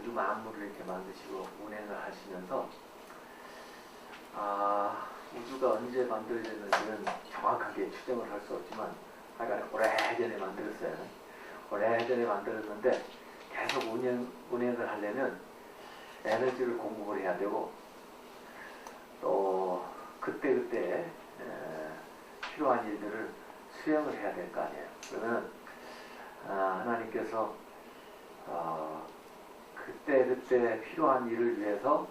우주 만물을 이렇게 만드시고 운행을 하시면서 우주가 언제 만들어졌는지는 정확하게 추정을 할 수 없지만 하여간 오래전에 만들었어요. 오래전에 만들었는데 계속 운행을 하려면 에너지를 공급을 해야 되고 또 그때그때 필요한 일들을 수행을 해야 될 거 아니에요. 그러면 하나님께서 그때그때 필요한 일을 위해서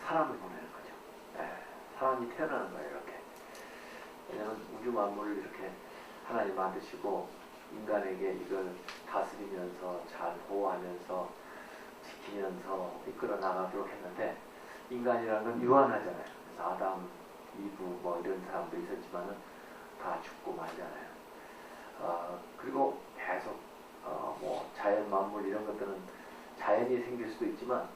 사람을 보내는 거죠. 사람이 태어나는 거예요. 이렇게. 왜냐하면 우주 만물을 이렇게 하나님 만드시고 인간에게 이걸 다스리면서 잘 보호하면서 지키면서 이끌어 나가도록 했는데 인간이라는 건 유한하잖아요. 그래서 아담, 이브 뭐 이런 사람도 있었지만은 다 죽고 말잖아요. 그리고 계속 뭐 자연 만물 이런 것들은 자연이 생길 수도 있지만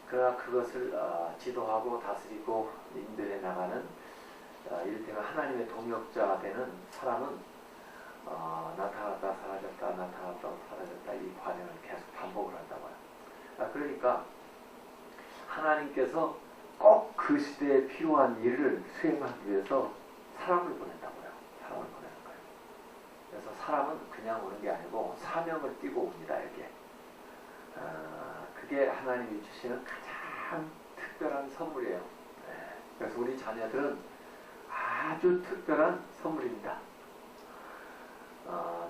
그러나 그것을 지도하고 다스리고 인도해 나가는 이를테면 하나님의 동역자가 되는 사람은 나타났다 사라졌다 나타났다 사라졌다 이 과정을 계속 반복을 한다고요. 그러니까 하나님께서 꼭 그 시대에 필요한 일을 수행하기 위해서 사람을 보낸다고요. 사람을 보내는 거예요. 그래서 사람은 그냥 오는 게 아니고 사명을 띠고 옵니다. 이렇게. 그게 하나님이 주시는 가장 특별한 선물이에요. 그래서 우리 자녀들은 아주 특별한 선물입니다.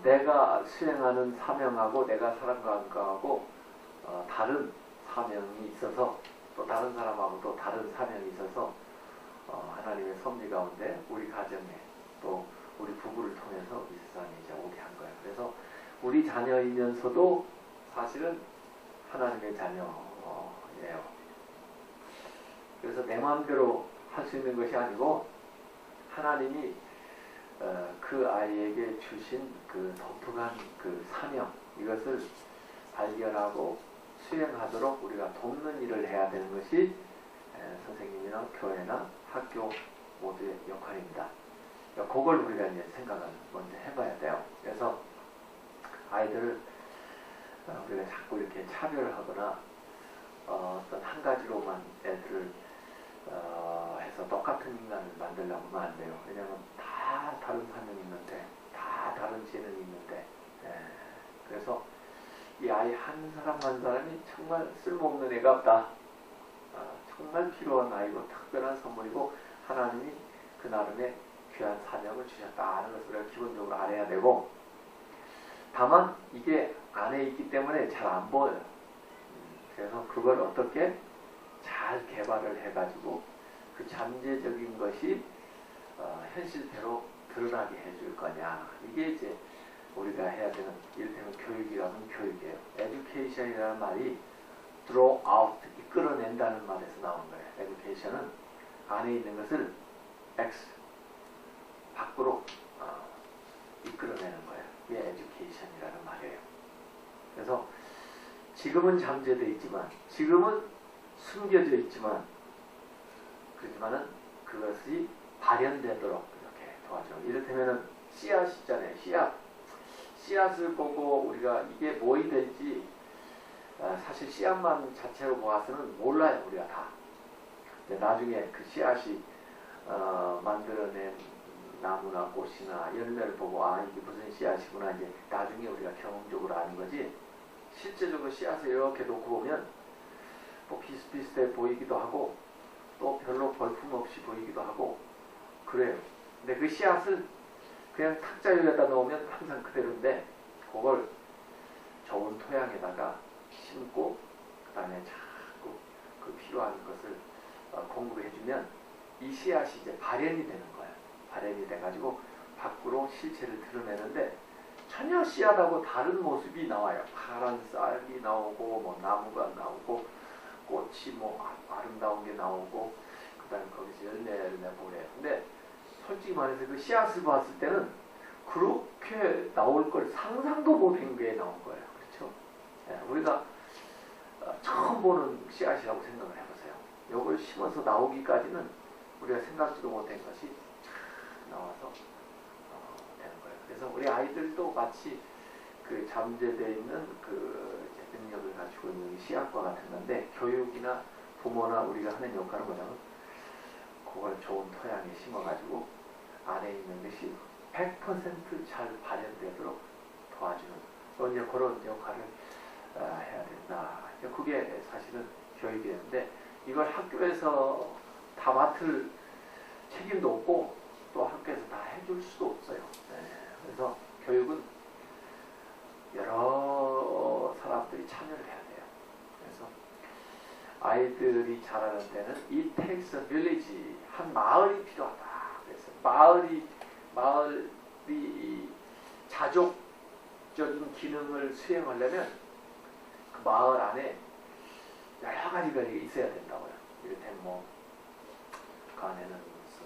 내가 수행하는 사명하고 내가 사람과하고 다른 사명이 있어서 또 다른 사람하고 또 다른 사명이 있어서 하나님의 섭리 가운데 우리 가정에 또 우리 부부를 통해서 이 세상에 이제 오게 한 거예요. 그래서 우리 자녀이면서도 사실은 하나님의 자녀예요. 그래서 내 마음대로 할 수 있는 것이 아니고 하나님이 그 아이에게 주신 그 독특한 그 사명 이것을 발견하고 수행하도록 우리가 돕는 일을 해야 되는 것이 선생님이나 교회나 학교 모두의 역할입니다. 그걸 우리가 이제 생각을 먼저 해봐야 돼요. 그래서 아이들을 우리가 자꾸 이렇게 차별하거나 어떤 한 가지로만 애들을 해서 똑같은 인간을 만들려고 하면 안 돼요. 왜냐하면 다 다른 사명이 있는데 다 다른 재능이 있는데 그래서 이 아이 한 사람 한 사람이 정말 쓸모없는 애가 없다. 정말 필요한 아이고 특별한 선물이고 하나님이 그 나름의 귀한 사명을 주셨다 하는 것을 우리가 기본적으로 알아야 되고 다만 이게 안에 있기 때문에 잘 안 보여요. 그래서 그걸 어떻게 잘 개발을 해가지고 그 잠재적인 것이 현실대로 드러나게 해줄 거냐. 이게 이제 우리가 해야 되는 이를테면 교육이라면 교육이에요. education이라는 말이 draw out, 이끌어낸다는 말에서 나온 거예요. education은 안에 있는 것을 X, 밖으로 이끌어내는 거예요. 이게 education이라는 말이에요. 그래서 지금은 잠재되어 있지만 지금은 숨겨져 있지만 그렇지만은 그것이 발현되도록 이렇게 도와줘. 이를테면은 씨앗이잖아요. 씨앗을 보고 우리가 이게 뭐이 될지 사실 씨앗만 자체로 보아서는 몰라요. 우리가 다. 근데 나중에 그 씨앗이 만들어낸 나무나 꽃이나 열매를 보고 이게 무슨 씨앗이구나 이제 나중에 우리가 경험적으로 아는 거지. 실제적으로 씨앗을 이렇게 놓고 보면 뭐 비슷비슷해 보이기도 하고 또 별로 볼품없이 보이기도 하고 그래요. 근데 그 씨앗을 그냥 탁자 위에다 놓으면 항상 그대로인데 그걸 좋은 토양에다가 심고 그 다음에 자꾸 그 필요한 것을 공급해주면 이 씨앗이 이제 발현이 되는 거예요. 발현이 돼가지고 밖으로 실체를 드러내는데 전혀 씨앗하고 다른 모습이 나와요. 파란 쌀이 나오고 뭐 나무가 나오고 꽃이 뭐 아름다운 게 나오고 그 다음에 거기서 열매를 내보래요. 근데 솔직히 말해서 그 씨앗을 봤을 때는 그렇게 나올 걸 상상도 못한 게 나온 거예요. 그렇죠? 우리가 처음 보는 씨앗이라고 생각을 해보세요. 이걸 심어서 나오기까지는 우리가 생각지도 못한 것이 나와서 되는 거예요. 그래서 우리 아이들도 마치 그 잠재되어 있는 그 씨앗과 같은 건데 교육이나 부모나 우리가 하는 역할은 뭐냐면 그걸 좋은 토양에 심어가지고 안에 있는 것이 100%잘 발현되도록 도와주는 이제 그런 역할을 해야 된다. 그게 사실은 교육이었는데 이걸 학교에서 다 맡을 책임도 없고 또 학교에서 다 해줄 수도 없어요. 그래서 교육은 여러 사람들이 참여를 해야 돼요. 그래서 아이들이 자라는 데는 it takes a village, 한 마을이 필요하다. 그래서 마을이 자족적인 기능을 수행하려면 그 마을 안에 여러 가지가 있어야 된다고요. 이를테면 그 안에는 무슨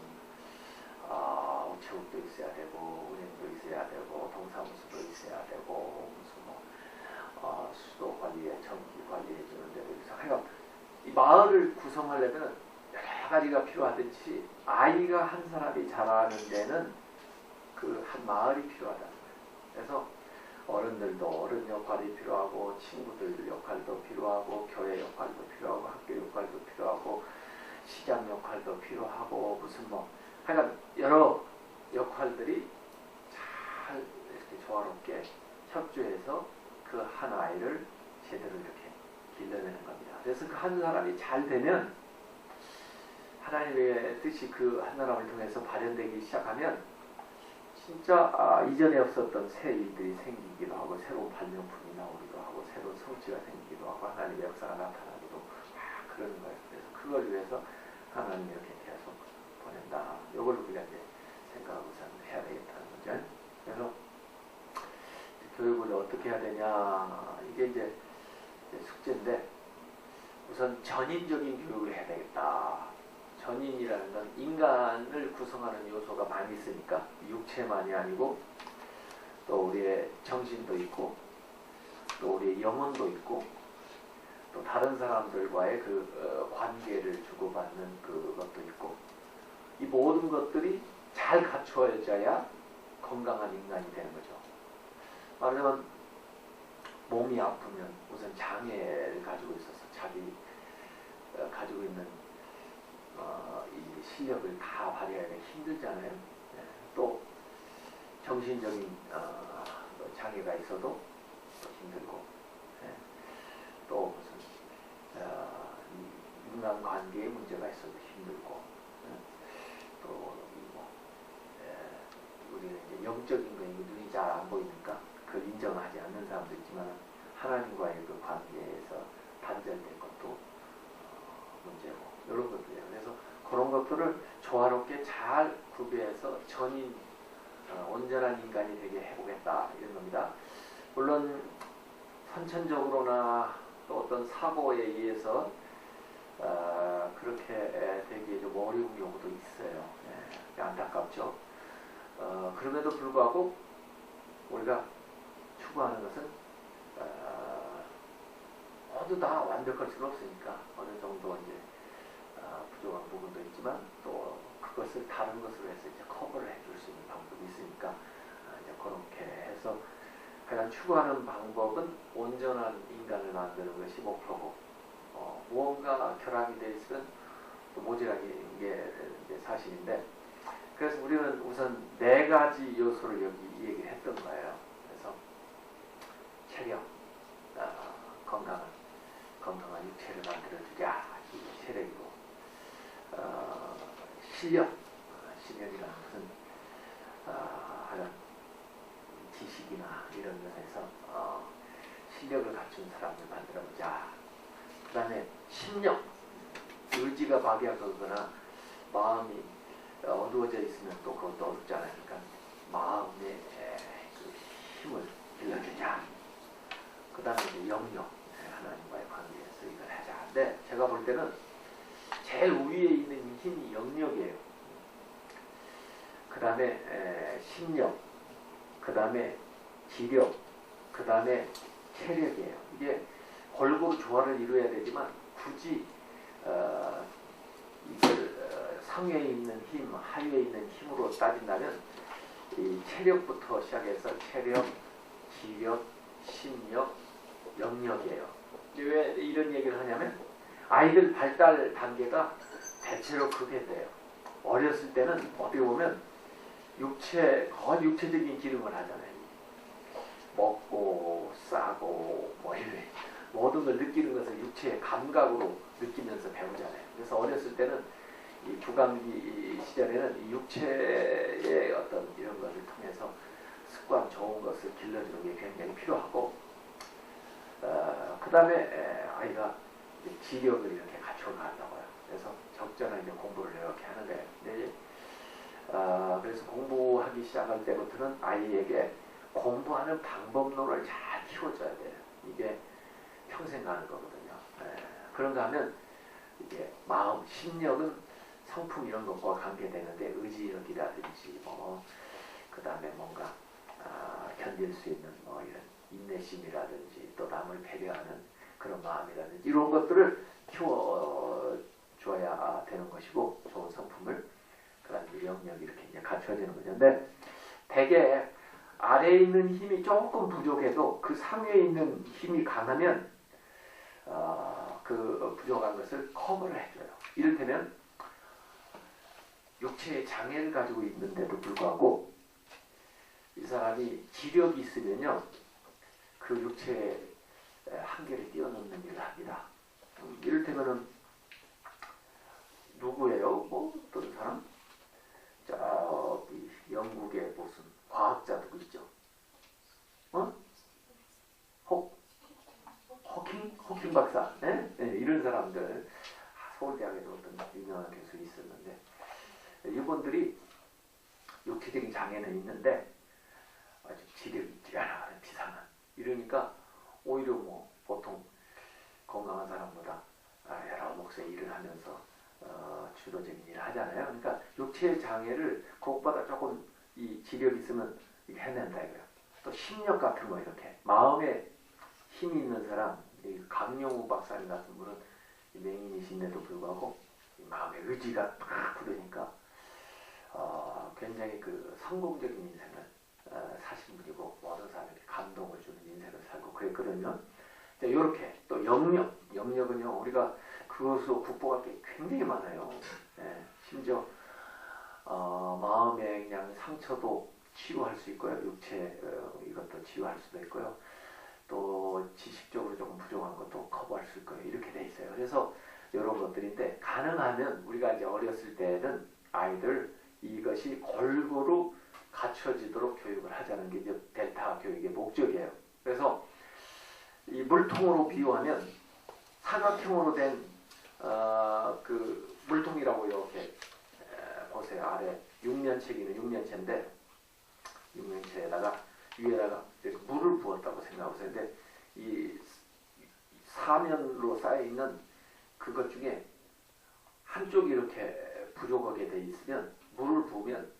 우체국도 있어야 되고 은행도 있어야 되고 동사무소도 있어야 되고 무슨 수도 관리에 전기 관리해 주는 데도 있어야 되고 이 마을을 구성하려면 여러 가지가 필요하듯이 아이가 한 사람이 자라는 데는 그 한 마을이 필요하다는 거예요. 그래서 어른들도 어른 역할이 필요하고 친구들 역할도 필요하고 교회 역할도 필요하고 학교 역할도 필요하고 시장 역할도 필요하고 무슨 하여간 여러 역할들이 잘 이렇게 조화롭게 협조해서 그 한 아이를 제대로 이렇게 길러내는 겁니다. 그래서 그 한 사람이 잘 되면 하나님의 뜻이 그 한 사람을 통해서 발현되기 시작하면 진짜 이전에 없었던 새 일들이 생기기도 하고 새로운 발명품이 나오기도 하고 새로운 성취가 생기기도 하고 하나님의 역사가 나타나기도 그러는 거예요. 그래서 그걸 위해서 하나님이 이렇게 계속 보낸다. 이걸 우리가 이제 생각하고서 해야 되겠다는 거죠. 그래서 교육을 어떻게 해야 되냐 이게 이제 숙제인데 우선 전인적인 교육을 해야 되겠다. 전인이라는 건 인간을 구성하는 요소가 많이 있으니까 육체만이 아니고 또 우리의 정신도 있고 또 우리의 영혼도 있고 또 다른 사람들과의 그 관계를 주고받는 그것도 있고 이 모든 것들이 잘 갖추어져야 건강한 인간이 되는 거죠. 말하자면 몸이 아프면 우선 장애를 가지고 있어서 자기 가지고 있는 이 실력을 다 발휘하기가 힘들잖아요. 또 정신적인 장애가 있어도 힘들고 또 무슨 인간관계에 문제가 있어도 힘들고 또 우리는 이제 영적인 거 눈이 잘 안 보이니까 그걸 인정하지 않는 사람도 있지만 하나님과의 그 관계에서 단절된 것도 문제고 이런 것들이에요. 그래서 그런 것들을 조화롭게 잘 구비해서 전인 온전한 인간이 되게 해보겠다 이런 겁니다. 물론 선천적으로나 또 어떤 사고에 의해서 그렇게 되기에 좀 어려운 경우도 있어요. 안타깝죠. 그럼에도 불구하고 우리가 추구하는 것은 모두 다 완벽할 수는 없으니까 어느 정도 이제 부족한 부분도 있지만 또 그것을 다른 것으로 해서 이제 커버를 해줄 수 있는 방법이 있으니까 이제 그렇게 해서 가장 추구하는 방법은 온전한 인간을 만드는 것이 목표고 무언가 결함이 되어 있으면 또 모자라는 게 이제 사실인데 그래서 우리는 우선 4가지 요소를 여기 얘기를 했던 거예요. 그래서 체력, 건강한 육체를 만들어주자 이게 체력이고 실력이란 무슨 하여간 지식이나 이런 면에서 실력을 갖춘 사람을 만들어보자. 그 다음에 심령, 의지가 박약하거나 마음이 어두워져 있으면 또 그것도 어렵잖아요. 그러니까 마음의 그 힘을 길러주자. 그 다음에 이제 영역, 하나님과의 관계에서 이걸 하자. 근데 제가 볼 때는 제일 위에 있는 힘이 영역이에요. 그 다음에 심력, 그 다음에 기력, 그 다음에 체력이에요. 이게 골고루 조화를 이루어야 되지만 굳이 이걸 상위에 있는 힘, 하위에 있는 힘으로 따진다면 이 체력부터 시작해서 체력, 기력, 심력, 영역이에요. 왜 이런 얘기를 하냐면 아이들 발달 단계가 대체로 그게 돼요. 어렸을 때는 어떻게 보면 거의 육체적인 기능을 하잖아요. 먹고 싸고 뭐 이래 모든 걸 느끼는 것을 육체의 감각으로 느끼면서 배우잖아요. 그래서 어렸을 때는 이 구강기 시절에는 이 육체의 어떤 이런 것을 통해서 습관 좋은 것을 길러주는 게 굉장히 필요하고 그 다음에 아이가 지력을 이렇게 갖춰간다고요. 그래서 적절한 이제 공부를 이렇게 하는 거예요. 근데 그래서 공부하기 시작할 때부터는 아이에게 공부하는 방법론을 잘 키워줘야 돼요. 이게 평생 가는 거거든요. 그런가 하면 이게 마음, 심력은 성품 이런 것과 관계되는데 의지력이라든지 그 다음에 뭔가 견딜 수 있는 뭐 이런 인내심이라든지 또 남을 배려하는 그런 마음이라든지 이런 것들을 키워줘야 되는 것이고 좋은 성품을 그다음에 영역이 이렇게 이제 갖춰지는 거죠. 근데 대개 아래에 있는 힘이 조금 부족해도 그 상위에 있는 힘이 강하면 그 부족한 것을 커버를 해줘요. 이를테면 육체의 장애를 가지고 있는데도 불구하고 이 사람이 지력이 있으면요 그 육체의 한계를 뛰어넘는 일을 합니다. 이를테면은 누구예요? 뭐 어떤 사람? 저기 영국의 무슨 과학자 누구 있죠? 호킹 박사, 네? 네, 이런 사람들 서울대학에도 어떤 유명한 교수 있었는데 이분들이 육체적인 장애는 있는데 아주 지력이 뛰어나가는 비상한 이러니까 오히려 뭐 보통 건강한 사람보다 여러 몫의 일을 하면서 주도적인 일을 하잖아요. 그러니까 육체의 장애를 그것보다 조금 이 지력이 있으면 이게 해낸다 이거예요. 또 심력 같은 거 이렇게 마음에 힘이 있는 사람, 강용우 박사님 같은 분은 맹인이신데도 불구하고 마음의 의지가 딱 굳으니까 굉장히 그 성공적인 인생을 사신 분이고 모든 사람에게 감동을 주는 인생을 살고 그랬거든요. 이렇게 또 영역은요 우리가 그것으로 극복할 게 굉장히 많아요. 네, 심지어 마음의 그냥 상처도 치유할 수 있고요. 육체 이것도 치유할 수도 있고요. 또 지식적으로 조금 부족한 것도 커버할 수 있고요. 이렇게 돼 있어요. 그래서 이런 것들인데 가능하면 우리가 이제 어렸을 때는 아이들 이것이 골고루 갖춰지도록 교육을 하자는 게 이제 델타 교육의 목적이에요. 그래서 이 물통으로 비유하면 사각형으로 된 그 물통이라고 이렇게 보세요. 아래 6면체기는 6면체인데 6면체에다가 위에다가 물을 부었다고 생각하세요. 근데 이 사면으로 쌓여 있는 그것 중에 한쪽이 이렇게 부족하게 돼 있으면 물을 부으면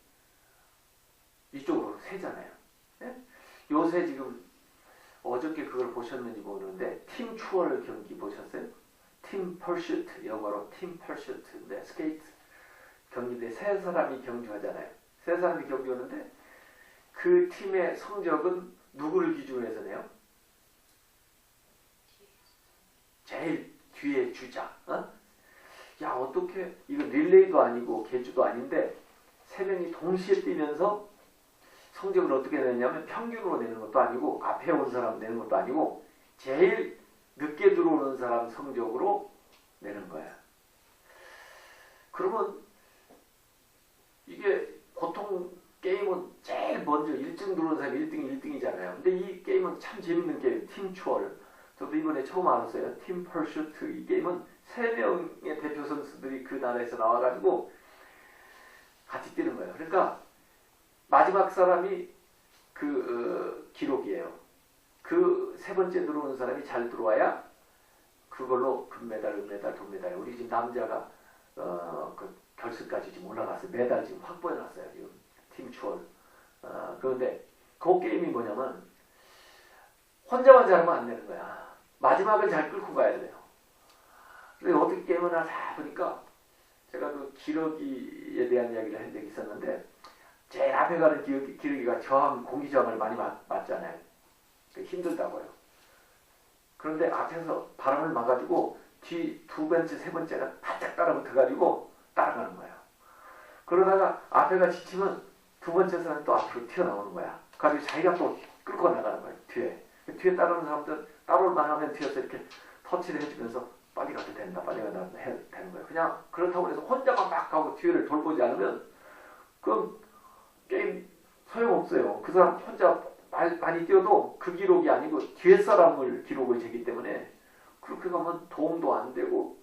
이쪽으로 새잖아요. 네? 요새 지금 어저께 그걸 보셨는지 모르는데 팀 추월 경기 보셨어요? 팀 퍼슈트, 영어로 팀 퍼슈트인데 스케이트 경기인데 세 사람이 경주하잖아요. 세 사람이 경주하는데 그 팀의 성적은 누구를 기준으로 해서 내요? 제일 뒤에 주자. 야 어떻게 이거 릴레이도 아니고 계주도 아닌데 세 명이 동시에 뛰면서 성적을 어떻게 내냐면 평균으로 내는 것도 아니고 앞에 온 사람 내는 것도 아니고 제일 늦게 들어오는 사람 성적으로 내는 거야. 그러면 이게 보통 게임은 제일 먼저 1등 들어오는 사람이 1등이잖아요. 근데 이 게임은 참 재밌는 게임, 팀 추월. 저도 이번에 처음 알았어요. 팀 퍼슈트. 이 게임은 3명의 대표 선수들이 그 나라에서 나와가지고 같이 뛰는 거예요. 그러니까 마지막 사람이 그 기록이에요. 그 세 번째 들어오는 사람이 잘 들어와야 그걸로 금메달, 은메달, 동메달. 우리 지금 남자가 그 결승까지 지금 올라가서 메달 지금 확보해놨어요. 지금 팀 추월. 그런데 그 게임이 뭐냐면 혼자만 잘하면 안 되는 거야. 마지막을 잘 끌고 가야 돼요. 근데 어떻게 게임을 하나 보니까 제가 그 기러기에 대한 이야기를 한 적이 있었는데 제일 앞에 가는 기러기가 공기 저항을 많이 맞잖아요. 힘들다고요. 그런데 앞에서 바람을 막아주고 뒤 두 번째, 세 번째가 바짝 따라붙어가지고 따라가는 거예요. 그러다가 앞에가 지치면 두 번째 사람이 또 앞으로 튀어나오는 거야. 가지고 자기가 또 끌고 나가는 거예요. 뒤에 따르는 사람들 따라올만 하면 뒤에서 이렇게 터치를 해주면서 빨리 가도 된다, 빨리 가도 되는 거예요. 그냥 그렇다고 해서 혼자만 막 가고 뒤를 돌보지 않으면 그 게임 소용없어요. 그 사람 혼자 많이 뛰어도 그 기록이 아니고 뒤에 사람을 기록을 재기 때문에 그렇게 가면 도움도 안 되고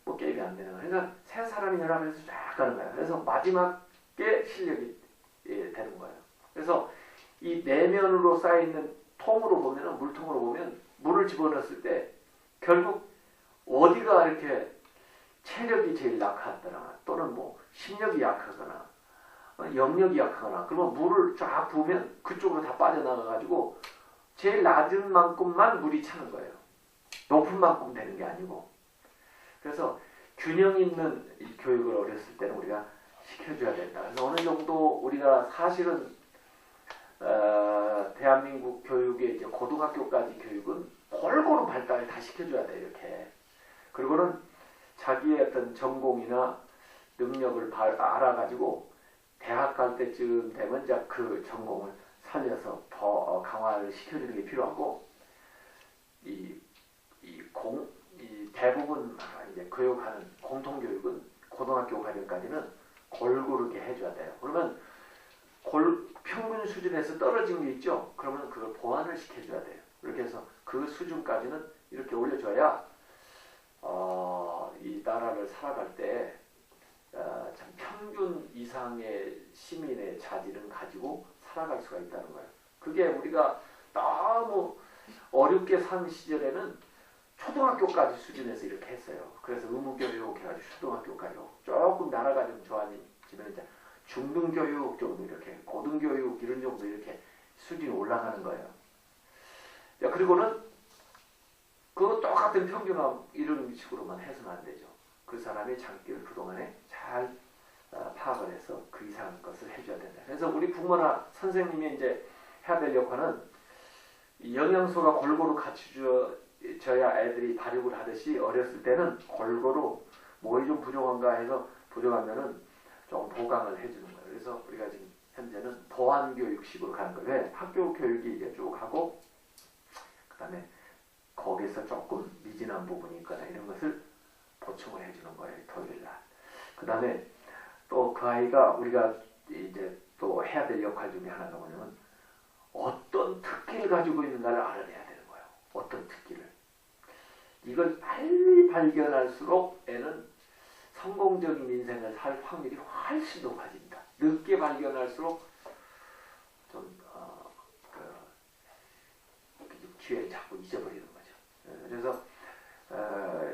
뭐 게임이 안 되는 거예요. 그러니까 세 사람이 연합해서 쫙 가는 거예요. 그래서 마지막에 실력이 되는 거예요. 그래서 이 내면으로 쌓여있는 통으로 보면, 물통으로 보면 물을 집어넣었을 때 결국 어디가 이렇게 체력이 제일 약하거나 또는 뭐 심력이 약하거나 영역이 약하거나 그러면 물을 쫙 부으면 그쪽으로 다 빠져나가가지고 제일 낮은 만큼만 물이 차는 거예요. 높은 만큼 되는 게 아니고. 그래서 균형 있는 이 교육을 어렸을 때는 우리가 시켜줘야 된다. 그래서 어느 정도 우리가 사실은 대한민국 교육의 이제 고등학교까지 교육은 골고루 발달을 다 시켜줘야 돼 이렇게. 그리고는 자기의 어떤 전공이나 능력을 알아가지고 대학 갈 때쯤 되면 이제 그 전공을 살려서 더 강화를 시켜주는 게 필요하고 이 대부분 이제 교육하는 공통교육은 고등학교 과정까지는 골고루 이렇게 해줘야 돼요. 그러면 평균 수준에서 떨어진 게 있죠. 그러면 그걸 보완을 시켜줘야 돼요. 이렇게 해서 그 수준까지는 이렇게 올려줘야 이 나라를 살아갈 때 참 평균 이상의 시민의 자질은 가지고 살아갈 수가 있다는 거예요. 그게 우리가 너무 어렵게 산 시절에는 초등학교까지 수준에서 이렇게 했어요. 그래서 의무교육 해가지고 초등학교까지 조금 나라가 좀 좋아지면 이제 중등교육 정도 이렇게 고등교육 이런 정도 이렇게 수준이 올라가는 거예요. 자, 그리고는 그 똑같은 평균화 이런 식으로만 해서는 안 되죠. 그 사람의 장기를 그동안에 잘 파악을 해서 그 이상의 것을 해줘야 된다. 그래서 우리 부모나 선생님이 이제 해야 될 역할은 영양소가 골고루 갖춰져야 애들이 발육을 하듯이 어렸을 때는 골고루 뭐가 좀 부족한가 해서 부족하면은 좀 보강을 해주는 거예요. 그래서 우리가 지금 현재는 보완 교육식으로 가는 거예요. 왜? 학교 교육이 이제 쭉 하고 그 다음에 거기서 조금 미진한 부분이 있거나 이런 것을 보충을 해주는 거예요. 토요일날. 그 다음에 또 그 아이가 우리가 이제 또 해야 될 역할 중에 하나가 뭐냐면 어떤 특기를 가지고 있는가를 알아내야 되는 거예요. 어떤 특기를. 이걸 빨리 발견할수록 애는 성공적인 인생을 살 확률이 훨씬 높아집니다. 늦게 발견할수록 좀 기회를 자꾸 잊어버리는 거죠. 그래서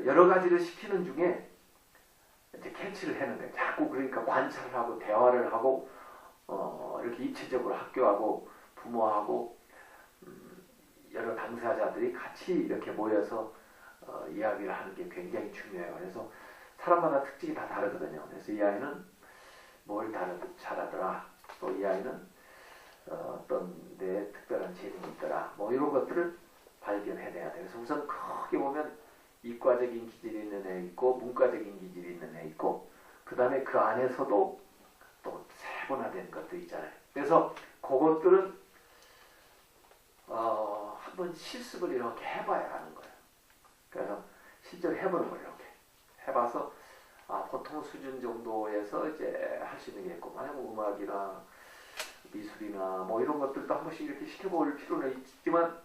여러 가지를 시키는 중에 이제 캐치를 하는 거예요. 자꾸 그러니까 관찰을 하고 대화를 하고 이렇게 입체적으로 학교하고 부모하고 여러 당사자들이 같이 이렇게 모여서 이야기를 하는 게 굉장히 중요해요. 그래서 사람마다 특징이 다 다르거든요. 그래서 이 아이는 뭘 잘하더라. 또 이 아이는 어떤 내 특별한 재능이 있더라. 뭐 이런 것들을 발견해내야 돼요. 그래서 우선 크게 보면 이과적인 기질이 있는 애 있고 문과적인 기질이 있는 애 있고 그 다음에 그 안에서도 또 세분화된 것도 있잖아요. 그래서 그것들은 한번 실습을 이렇게 해봐야 하는 거예요. 그래서 실제로 해보는 거예요. 이렇게 해봐서 보통 수준 정도에서 이제 할 수 있는 게 있고 만약 음악이나 미술이나 뭐 이런 것들도 한 번씩 이렇게 시켜볼 필요는 있지만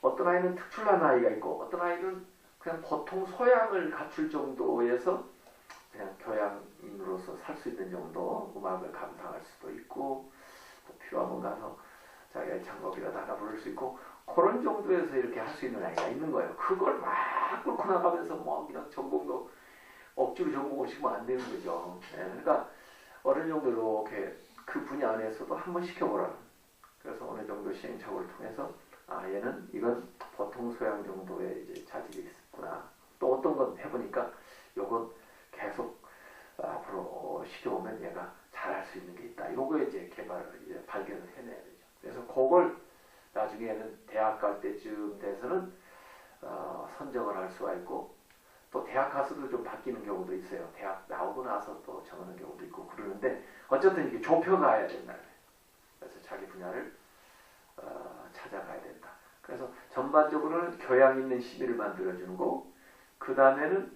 어떤 아이는 특출난 아이가 있고 어떤 아이는 그냥 보통 소양을 갖출 정도에서 그냥 교양인으로서 살 수 있는 정도 음악을 감상할 수도 있고 또 필요하면 가서 자기가 작곡이라도 하나 부를 수 있고 그런 정도에서 이렇게 할 수 있는 아이가 있는 거예요. 그걸 막 끌고 나가면서 뭐 그냥 전공도 억지로 전공을 시키면 안 되는 거죠. 그러니까 어느 정도 이렇게 그 분야 안에서도 한번 시켜보라. 그래서 어느 정도 시행착오를 통해서 얘는 이건 보통 소양 정도의 이제 자질이 있구나. 또 어떤 건 해보니까 요건 계속 앞으로 시켜보면 얘가 잘할 수 있는 게 있다. 요거에 이제 이제 발견을 해내야 되죠. 그래서 그걸 나중에는 대학 갈 때쯤 돼서는 선정을 할 수가 있고 또 대학 가서도 좀 바뀌는 경우도 있어요. 대학 나오고 나서 또 정하는 경우도 있고 그러는데 어쨌든 이게 좁혀가야 된다. 그래서 자기 분야를 찾아가야 된다. 그래서 전반적으로는 교양 있는 시민을 만들어주는 거고 그 다음에는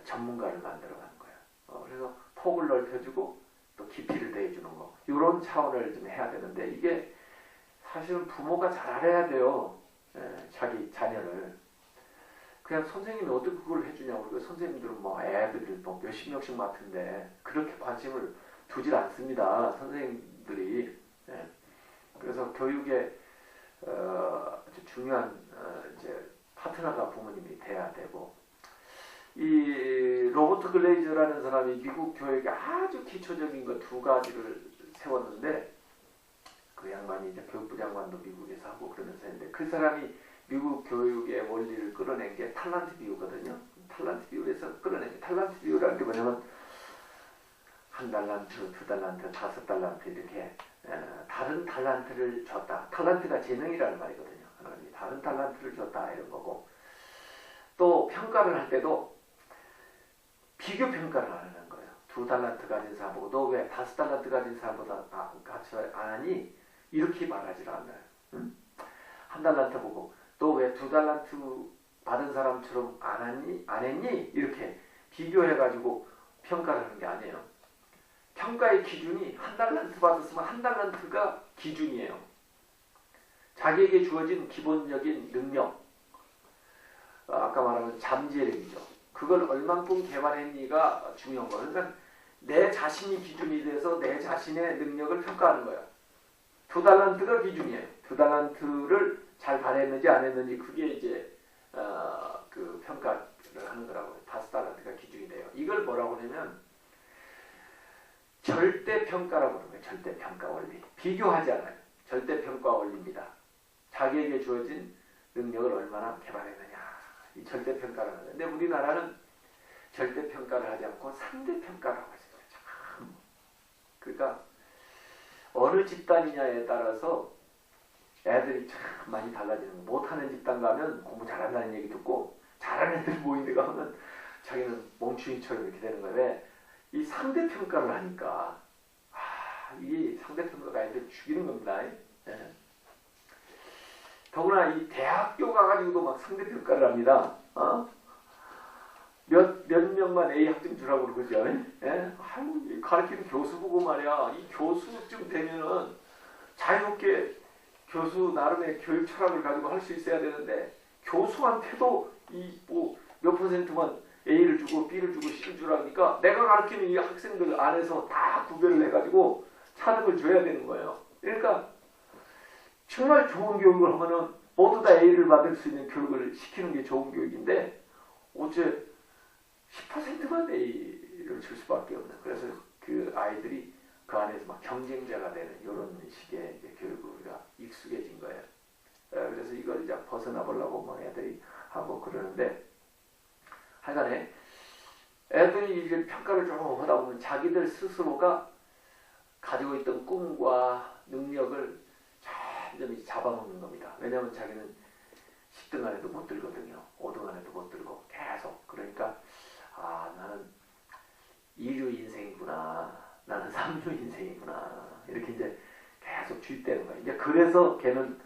전문가를 만들어가는 거예요. 그래서 폭을 넓혀주고 또 깊이를 더해주는 거 이런 차원을 좀 해야 되는데 이게 사실은 부모가 잘 알아야 돼요. 자기 자녀를. 그냥 선생님이 어떻게 그걸 해주냐고. 그리고 선생님들은 뭐 애들을 뭐 몇십 명씩 맡은데 그렇게 관심을 두질 않습니다. 선생님들이. 그래서 교육에 아주 중요한 이제 파트너가 부모님이 돼야 되고 이 로버트 글레이저라는 사람이 미국 교육에 아주 기초적인 거 두 가지를 세웠는데 그 양반이 이제 교육부 장관도 미국에서 하고 그러면서 했는데 그 사람이 미국 교육의 원리를 끌어낸 게 탤런트 비유거든요. 탤런트 비유에서 끌어낸 게 탤런트 비유라는 게 뭐냐면 한 달란트, 두 달란트, 다섯 달란트 이렇게 다른 달란트를 줬다. 달란트가 재능이라는 말이거든요. 하나님이 다른 달란트를 줬다 이런 거고 또 평가를 할 때도 비교 평가를 하는 거예요. 두 달란트 가진 사람보고 너 왜 다섯 달란트 가진 사람보다 같이 안 하니? 이렇게 말하지 않아요. 응? 한 달란트 보고 너 왜 두 달란트 받은 사람처럼 안 하니? 안 했니? 이렇게 비교해가지고 평가를 하는 게 아니에요. 평가의 기준이 한 달란트 받았으면 한 달란트가 기준이에요. 자기에게 주어진 기본적인 능력, 아까 말한 잠재력이죠. 그걸 얼만큼 개발했니가 중요한 거예요. 그러니까 내 자신이 기준이 돼서 내 자신의 능력을 평가하는 거예요. 두 달란트가 기준이에요. 두 달란트를 잘 발휘했는지 안 했는지 그게 이제 그 평가를 하는 거라고요. 다섯 달란트가 기준이 돼요. 이걸 뭐라고 하냐면 절대평가라고 그러는 거예요. 절대평가 원리. 비교하지 않아요. 절대평가 원리입니다. 자기에게 주어진 능력을 얼마나 개발했느냐. 이 절대평가라는 거예요. 근데 우리나라는 절대평가를 하지 않고 상대평가라고 했어요. 참. 그러니까 어느 집단이냐에 따라서 애들이 참 많이 달라지는 거예요. 못하는 집단 가면 공부 잘한다는 얘기 듣고 잘하는 애들 모인 데 가면 자기는 멍충이처럼 이렇게 되는 거예요. 왜? 이 상대평가를 하니까 이 상대평가가 애들 죽이는 겁니다. 예. 더구나 이 대학교 가가지고도 막 상대평가를 합니다. 몇 명만 A 학점 주라고 그러죠. 예? 아유, 가르치는 교수 보고 말이야. 이 교수쯤 되면은 자유롭게 교수 나름의 교육 철학을 가지고 할 수 있어야 되는데 교수한테도 이 뭐 몇 %만 A를 주고 B를 주고 C를 주라니까 내가 가르치는 이 학생들 안에서 다 구별을 해가지고 차등을 줘야 되는 거예요. 그러니까 정말 좋은 교육을 하면은 모두 다 A를 받을 수 있는 교육을 시키는 게 좋은 교육인데 어째 10%만 A를 줄 수밖에 없는. 그래서 그 아이들이 그 안에서 막 경쟁자가 되는 이런 식의 이제 교육을 우리가 익숙해진 거예요. 그래서 이걸 이제 벗어나 보려고 막 애들이 하고 그러는데 하여간에 애들이 이제 평가를 좀 하다 보면 자기들 스스로가 가지고 있던 꿈과 능력을 점점 잡아먹는 겁니다. 왜냐하면 자기는 10등 안에도 못 들거든요. 5등 안에도 못 들고 계속. 그러니까 나는 2류 인생이구나. 나는 3류 인생이구나. 이렇게 이제 계속 주입되는 거예요. 이제 그래서 걔는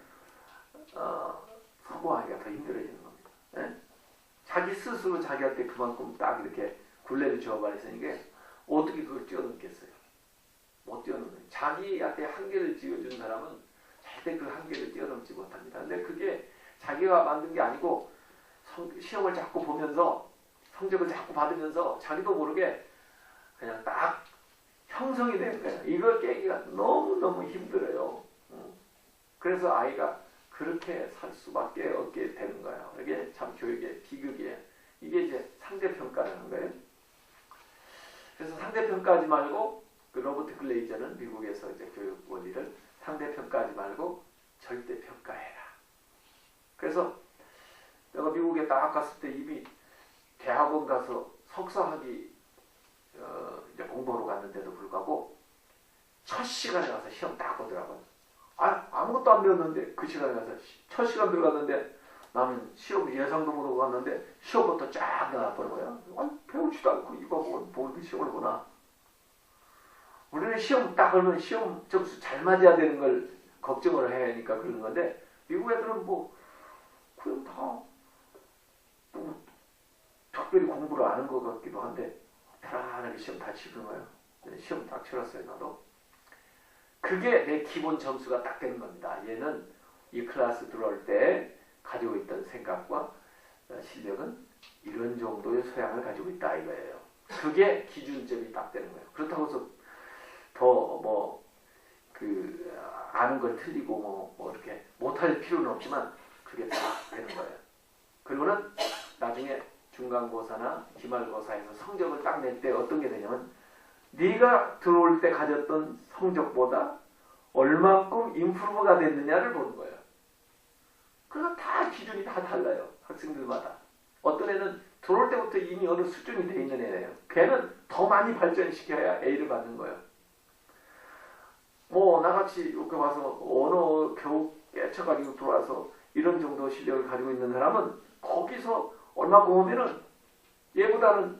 성공하기가 더 힘들어지는 겁니다. 네? 자기 스스로 자기한테 그만큼 딱 이렇게 굴레를 지어버렸으니까 어떻게 그걸 뛰어넘겠어요? 못 뛰어넘어요. 자기한테 한계를 지어준 사람은 절대 그 한계를 뛰어넘지 못합니다. 근데 그게 자기가 만든 게 아니고 시험을 자꾸 보면서 성적을 자꾸 받으면서 자기도 모르게 그냥 딱 형성이 되는 거예요. 이걸 깨기가 너무너무 힘들어요. 그래서 아이가 그렇게 살 수밖에 없게 되는 거예요. 이게 참 교육의 비극이에요. 이게 이제 상대평가라는 거예요. 그래서 상대평가하지 말고 그 로버트 글레이저는 미국에서 이제 교육 원리를 상대평가하지 말고 절대평가해라. 그래서 내가 미국에 딱 갔을 때 이미 대학원 가서 석사학위 이제 공부하러 갔는데도 불구하고 첫 시간에 가서 시험 딱 보더라고요. 아무것도 안 배웠는데 그 시간에 가서 첫 시간 들어갔는데 나는 시험 예상도 못하고 갔는데 시험부터 쫙 나왔던 거야. 아니, 배우지도 않고 이거 뭐 시험을 보나. 우리는 시험 딱 걸면 시험 점수 잘 맞아야 되는 걸 걱정을 해야 하니까 그런 건데 미국 애들은 뭐 그냥 다 뭐 특별히 공부를 안 하는 것 같기도 한데 편안하게 시험 다 치는 거예요. 시험 딱 치렀어요. 나도. 그게 내 기본 점수가 딱 되는 겁니다. 얘는 이 클래스 들어올 때 가지고 있던 생각과 실력은 이런 정도의 소양을 가지고 있다 이거예요. 그게 기준점이 딱 되는 거예요. 그렇다고 해서 더 아는 걸 틀리고 뭐 이렇게 못할 필요는 없지만 그게 딱 되는 거예요. 그리고는 나중에 중간고사나 기말고사에서 성적을 딱 낼 때 어떤 게 되냐면 네가 들어올 때 가졌던 성적보다 얼마큼 인프루브가 됐느냐를 보는 거예요. 그래서 다 기준이 다 달라요. 학생들마다. 어떤 애는 들어올 때부터 이미 어느 수준이 돼 있는 애예요. 걔는 더 많이 발전시켜야 A를 받는 거예요. 뭐 나같이 이렇게 와서 언어 겨우 깨쳐가지고 들어와서 이런 정도 실력을 가지고 있는 사람은 거기서 얼마큼 오면은 얘보다는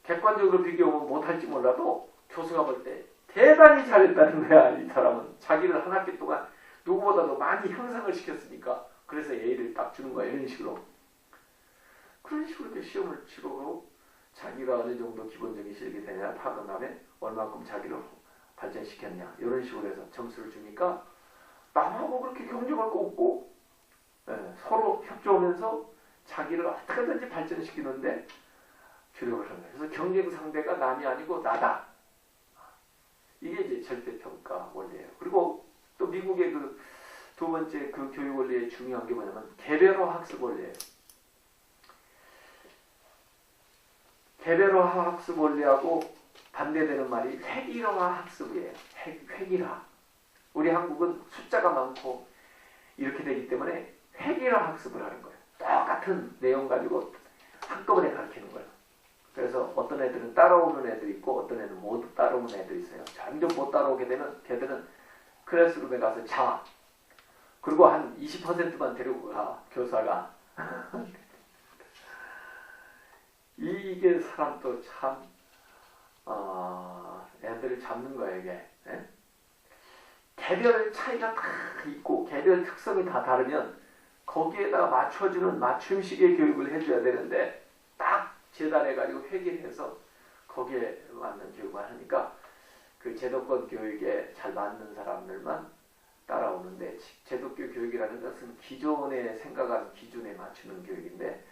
객관적으로 비교하면 못할지 몰라도 교수가 볼 때 대단히 잘했다는 거야. 이 사람은 자기를 한 학기 동안 누구보다도 많이 형성을 시켰으니까 그래서 A를 딱 주는 거야. 이런 식으로. 그런 식으로 이렇게 시험을 치르고 자기가 어느 정도 기본적인 실력이 되냐 파악한 다음에 얼마큼 자기를 발전시켰냐 이런 식으로 해서 점수를 주니까 남하고 그렇게 경쟁할 거 없고 서로 협조하면서 자기를 어떻게든지 발전시키는데 주력을 하는 거예요. 그래서 경쟁 상대가 남이 아니고 나다. 이게 이제 절대평가 원리예요. 그리고 또 미국의 그 두 번째 그 교육 원리의 중요한 게 뭐냐면 개별화 학습 원리예요. 개별화 학습 원리하고 반대되는 말이 획일화 학습이에요. 획일화. 우리 한국은 숫자가 많고 이렇게 되기 때문에 획일화 학습을 하는 거예요. 똑같은 내용 가지고 한꺼번에 가르치는 거예요. 그래서 어떤 애들은 따라오는 애들이 있고 어떤 애는 못 따라오는 애들이 있어요. 점점 못 따라오게 되면 걔들은 클래스룸에 가서 자. 그리고 한 20%만 데리고 가. 교사가. 이게 사람도 참 애들을 잡는 거예요. 이게. 개별 차이가 다 있고 개별 특성이 다 다르면 거기에다가 맞춰주는 맞춤식의 교육을 해줘야 되는데 딱 재단해가지고 획일해서 거기에 맞는 교육을 하니까 그 제도권 교육에 잘 맞는 사람들만 따라오는데 제도권 교육이라는 것은 기존에 생각한 기준에 맞추는 교육인데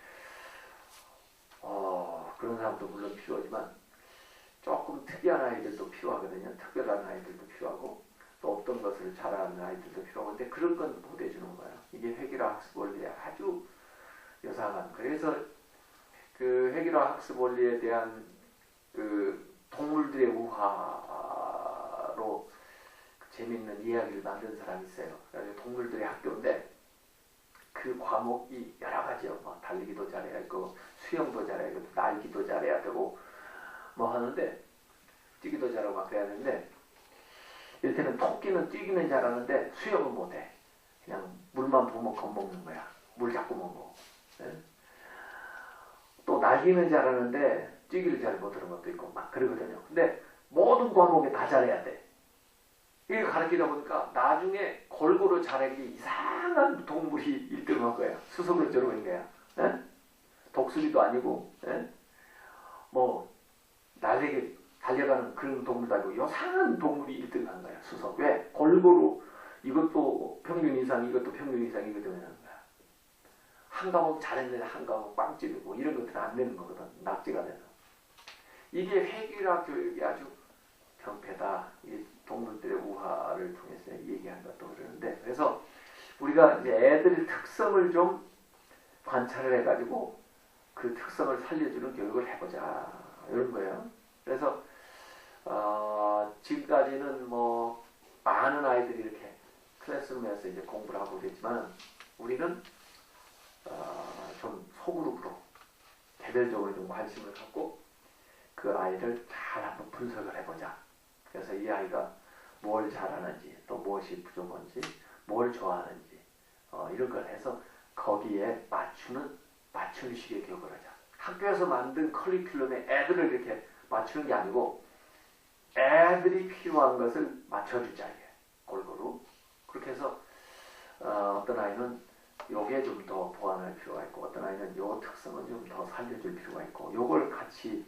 그런 사람도 물론 필요하지만 조금 특이한 아이들도 필요하거든요. 특별한 아이들도 필요하고 또 어떤 것을 잘하는 아이들도 필요한데 그런 건 못 해주는 거예요. 이게 획일화 학습 원리에 아주 요상한. 그래서 그 획일화 학습 원리에 대한 그 동물들의 우화로 재밌는 이야기를 만든 사람이 있어요. 그래서 동물들의 학교인데 그 과목이 여러 가지요. 뭐 달리기도 잘해야 되고 수영도 잘해야 되고 날기도 잘해야 되고 뭐 하는데 뛰기도 잘하고 막 그래야 되는데 이를테면 토끼는 뛰기는 잘하는데 수영은 못해. 그냥 물만 보면 겁먹는 거야. 물 자꾸 먹어. 또 날기는 잘하는데 뛰기를 잘 못하는 것도 있고 막 그러거든요. 근데 모든 과목에 다 잘해야 돼. 이게 가르치다 보니까 나중에 골고루 잘하기 이상한 동물이 1등한 거야. 수석을 저러고 있는 거야. 독수리도 아니고 뭐 날개게 달려가는 그런 동물도 아니고 요상한 동물이 1등한 거야. 수석. 왜? 골고루 이것도 평균 이상 이것도 평균 이상 이거 되는 거야. 한 과목 잘했는데 한 과목 빵집이고 이런 것들은 안 되는 거거든. 낙지가 돼서. 이게 획일화 교육이 아주 병폐다. 이 동물들의 우화를 통해서 얘기한 것도 그러는데 그래서 우리가 이제 애들 특성을 좀 관찰을 해가지고 그 특성을 살려주는 교육을 해보자 이런 거예요. 그래서 지금까지는 뭐 많은 아이들이 이렇게 클래스룸에서 이제 공부를 하고 그랬지만 우리는 좀 소그룹으로 개별적으로 좀 관심을 갖고 그 아이를 잘 한번 분석을 해보자. 그래서 이 아이가 뭘 잘하는지 또 무엇이 부족한지 뭘 좋아하는지 이런 걸 해서 거기에 맞추는 식의 교육을 하자. 학교에서 만든 커리큘럼에 애들을 이렇게 맞추는 게 아니고 애들이 필요한 것을 맞춰주자. 이게 골고루. 그렇게 해서 어떤 아이는 요게 좀 더 보완할 필요가 있고 어떤 아이는 요 특성을 좀 더 살려줄 필요가 있고 요걸 같이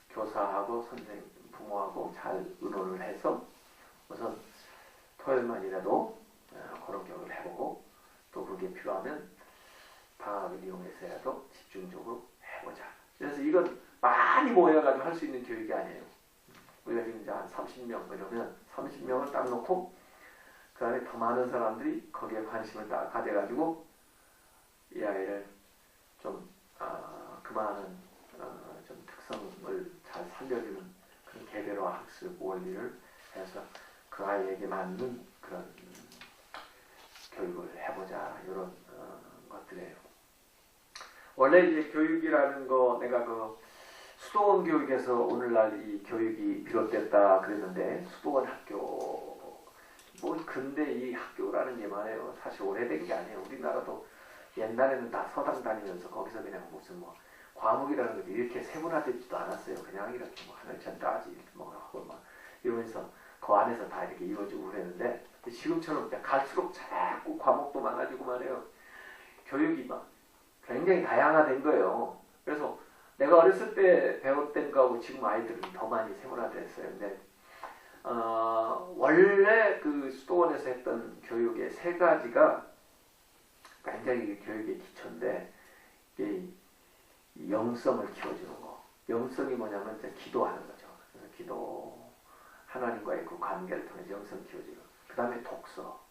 교사하고 선생님, 부모하고 잘 의논을 해서 우선 토요일만이라도 그런 교육을 해보고 또 그게 필요하면 방학을 이용해서라도 집중적으로 해보자. 그래서 이건 많이 모여가지고 할 수 있는 교육이 아니에요. 우리가 지금 이제 한 30명 그러면 30명을 딱 놓고 그 안에 더 많은 사람들이 거기에 관심을 딱 가져가지고 이 아이를 좀 그 많은 좀 특성을 잘 살려주는 그런 개별화 학습 원리를 해서 그 아이에게 맞는 그런 교육을 해보자. 이런 것들이에요. 원래 이제 교육이라는 거 내가 그 수도원 교육에서 오늘날 이 교육이 비롯됐다 그랬는데 수도원 학교 뭐 근데 이 학교라는 게 말이에요. 사실 오래된 게 아니에요. 우리나라도 옛날에는 다 서당 다니면서 거기서 그냥 무슨 뭐 과목이라는 것이 이렇게 세분화되지도 않았어요. 그냥 이렇게 뭐 하늘 천다지 이렇게 뭐 하고 막 이러면서 그 안에서 다 이렇게 이루어지고 그랬는데 지금처럼 갈수록 자꾸 과목도 많아지고 말이에요. 교육이 막 굉장히 다양화된 거예요. 그래서 내가 어렸을 때 배웠던 거하고 지금 아이들은 더 많이 세분화됐어요. 근데 원래 그 수도원에서 했던 교육의 세 가지가 굉장히 교육의 기초인데 이 영성을 키워주는 거. 영성이 뭐냐면 이제 기도하는 거죠. 그래서 기도 하나님과의 그 관계를 통해서 영성 키워주는. 그 다음에 독서.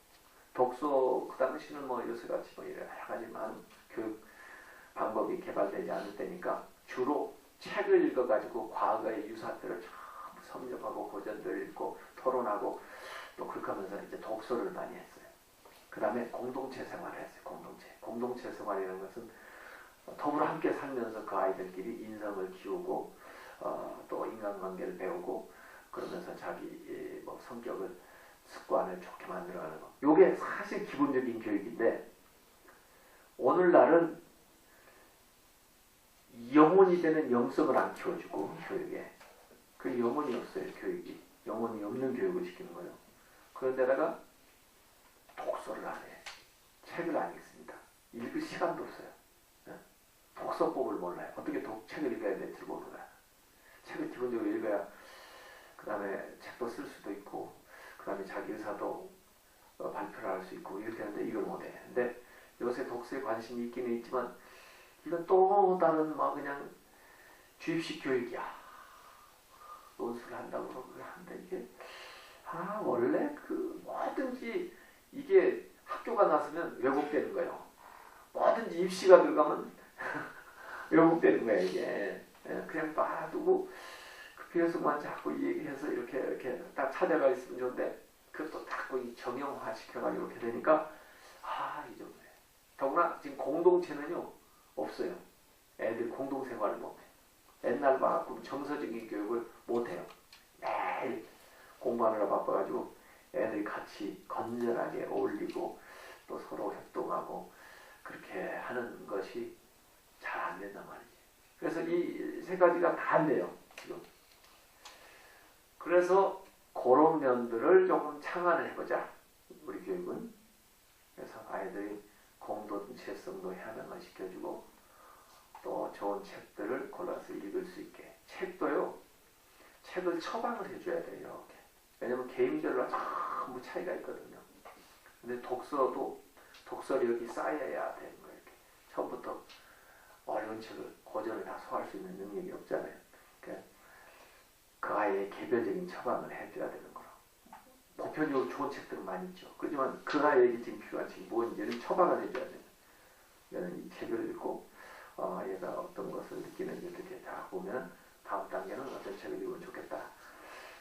그 당시는 뭐 요새같이 뭐 여러 가지 많은 교육 방법이 개발되지 않을 때니까 주로 책을 읽어가지고 과거의 유사들을 전부 섭렵하고 고전들을 읽고 토론하고 또 그렇게 하면서 이제 독서를 많이 했어요. 그 다음에 공동체 생활을 했어요. 공동체 생활이라는 것은 더불어 함께 살면서 그 아이들끼리 인성을 키우고 또 인간관계를 배우고 그러면서 자기 뭐 성격을 습관을 좋게 만들어가는 거. 이게 사실 기본적인 교육인데 오늘날은 영혼이 되는 영성을 안 키워주고 교육에 그 영혼이 없어요. 교육이 영혼이 없는 교육을 시키는 거예요. 그런데다가 독서를 안 해. 책을 안 읽습니다. 읽을 시간도 없어요. 독서법을 몰라요. 어떻게 책을 읽어야 될지 몰라요. 책을 기본적으로 읽어야 그 다음에 책도 쓸 수도 있고 그 다음에 자기 의사도 발표를 할 수 있고 이렇게 하는데 이걸 못해. 근데 요새 독서에 관심이 있기는 있지만 이건 또 다른 막 그냥 주입식 교육이야. 논술을 한다고 그러고 하는데 이게 원래 그 뭐든지 이게 학교가 나서면 왜곡되는 거예요. 뭐든지 입시가 들어가면 왜곡되는 거예요. 이게 그냥 놔두고 그 배수만 자꾸 얘기해서 이렇게 딱 찾아가 있으면 좋은데 그것도 자꾸 이 정형화 시켜가지고 이렇게 되니까 이 정도예요. 더구나 지금 공동체는요 없어요. 애들 공동생활을 못해요. 옛날 만큼 정서적인 교육을 못해요. 매일 공부하느라 바빠가지고 애들이 같이 건전하게 어울리고 또 서로 협동하고 그렇게 하는 것이 잘 안 된단 말이지. 그래서 이 세 가지가 다 안 돼요. 지금. 그래서 그런 면들을 조금 창안을 해보자. 우리 교육은. 그래서 아이들이 공동체성도 향상을 시켜주고 또 좋은 책들을 골라서 읽을 수 있게. 책도요. 책을 처방을 해줘야 돼요. 이렇게. 왜냐면 개인별로 전부 차이가 있거든요. 근데 독서도 독서력이 쌓여야 되는 거예요. 이렇게. 처음부터 어려운 책을 고전을 다 소화할 수 있는 능력이 없잖아요. 그러니까 그 아이의 개별적인 처방을 해줘야 되는 거로. 보편적으로 좋은 책들은 많이 있죠. 그렇지만 그 아이에게 지금 필요한 책이 뭔지를 처방을 해줘야 돼요. 얘는 이 책을 읽고 얘가 어떤 것을 느끼는지 이렇게 다 보면 다음 단계는 어떤 책을 읽으면 좋겠다.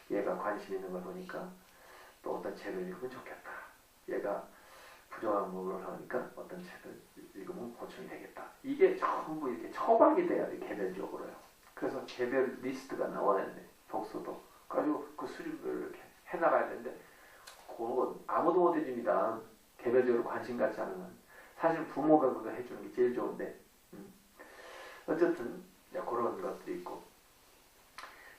얘가 관심 있는 걸 보니까 또 어떤 책을 읽으면 좋겠다. 얘가 부정한 부분을 하니까 어떤 책을 읽으면 보충이 되겠다. 이게 전부 이렇게 처방이 돼야 돼. 개별적으로요. 그래서 개별 리스트가 나와야 돼. 독서도. 그래가지고 그 수준별로 이렇게 해나가야 되는데 그건 아무도 못 해줍니다. 개별적으로 관심 갖지 않으면. 사실 부모가 그거 해주는 게 제일 좋은데 어쨌든 그런 것들이 있고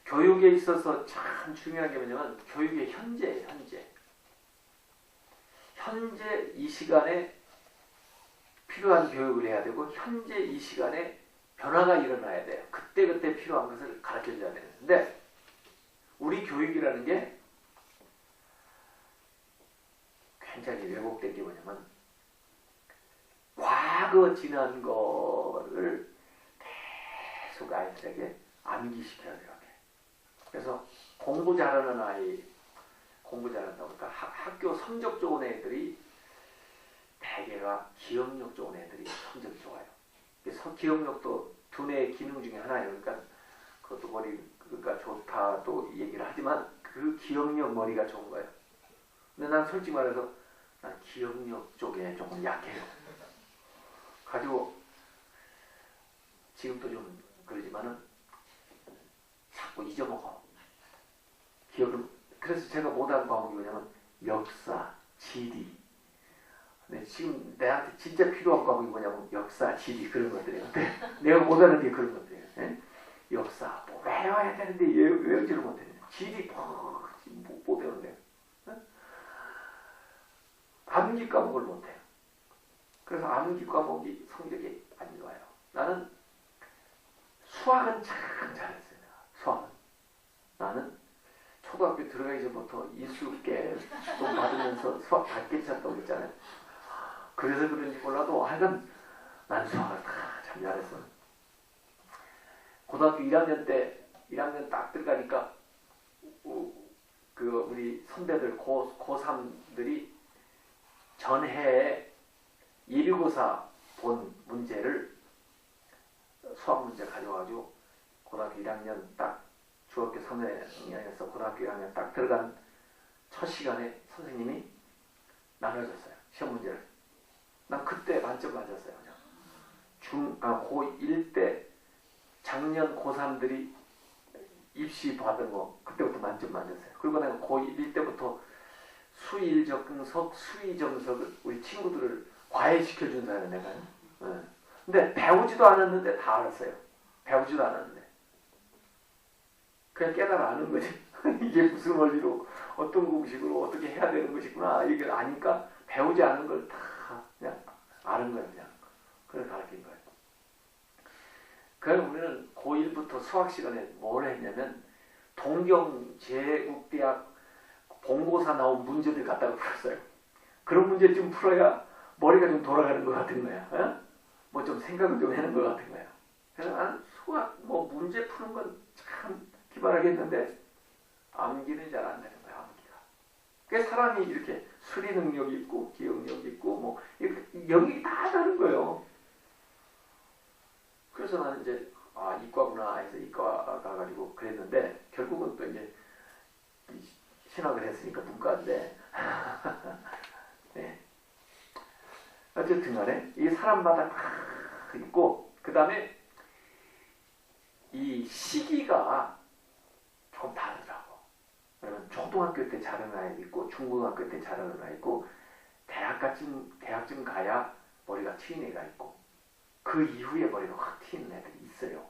교육에 있어서 참 중요한 게 뭐냐면 교육의 현재예요. 현재 이 시간에 필요한 교육을 해야 되고 현재 이 시간에 변화가 일어나야 돼요. 그때그때 필요한 것을 가르쳐줘야 되는데 우리 교육이라는 게 굉장히 왜곡된 게 뭐냐면 과거 지난 거를 계속 아이들에게 암기시켜야 돼요. 그래서 공부 잘하는 아이, 공부 잘한다고 할까? 학교 성적 좋은 애들이 대개가 기억력 좋은 애들이 성적이 좋아요. 그래서 기억력도 두뇌의 기능 중에 하나예요. 그러니까 그것도 머리가 좋다도 얘기를 하지만 그 기억력 머리가 좋은 거예요. 근데 난 솔직히 말해서 난 기억력 쪽에 조금 약해요. 가지고 지금도 좀 그러지만은 자꾸 잊어먹어. 기억을. 그래서 제가 못하는 과목이 뭐냐면 역사, 지리. 근데 지금 내한테 진짜 필요한 과목이 뭐냐면 역사, 지리 그런 것들이에요. 근데 내가 못하는 게 그런 것들이에요. 예? 역사 뭐 외워야 되는데 외우지를 못해요. 지리 못 외우는데요. 예? 암기 과목을 못해요. 그래서 암기 과목이 성적이 안 좋아요. 나는 수학은 참 잘했어요. 수학은. 나는 초등학교 들어가기 전부터 이수께 돈 받으면서 수학 다 깨쳤다고 했잖아요. 그래서 그런지 몰라도 하여간 난 수학을 다 참 잘했어. 고등학교 1학년 딱 들어가니까 우리 선배들 고3들이 전해에 예비고사 본 문제를 수학 문제 가져와가지고 고등학교 1학년 딱 중학교 3학년에서 고등학교 1학년 딱 들어간 첫 시간에 선생님이 나눠줬어요. 시험 문제를. 난 그때 만점 맞았어요. 그냥. 고1 때 작년 고3들이 입시 받은 거 그때부터 만점 맞았어요. 그리고 내가 고1 때부터 수일 정석, 수의 정석을 우리 친구들을 과외시켜준 사람이에요. 내가. 네. 근데 배우지도 않았는데 다 알았어요. 배우지도 않았는데. 그냥 깨달아 아는 거지. 이게 무슨 원리로 어떤 공식으로 어떻게 해야 되는 것이구나. 이걸 아니까 배우지 않은 걸 다 그냥 아는 거예요. 그냥. 그걸 가르친 거예요. 그래서 우리는 고1부터 수학 시간에 뭘 했냐면 동경제국대학 본고사 나온 문제들 갖다가 풀었어요. 그런 문제 좀 풀어야 머리가 좀 돌아가는 것 같은 거야. 어? 뭐 좀 생각을 좀 하는 것 같은 거야. 그래서 나는 수학 뭐 문제 푸는 건 참 기발하게 했는데 암기는 잘 안 되는 거야. 암기가. 그래서 사람이 이렇게 수리 능력이 있고 기억력이 있고 뭐 이렇게 영역이 다 다른 거예요. 그래서 나는 이제 이과구나 해서 이과 가가지고 그랬는데 결국은 또 이제 신학을 했으니까 문과인데 네. 어쨌든 간에 이 사람마다 다 있고 그 다음에 이 시기가 조금 다르더라고. 그러면 초등학교 때 자라는 아이도 있고 중고등학교 때 자라는 아이 있고 대학쯤 가야 머리가 트인 애가 있고 그 이후에 머리가 확 트이는 애들이 있어요.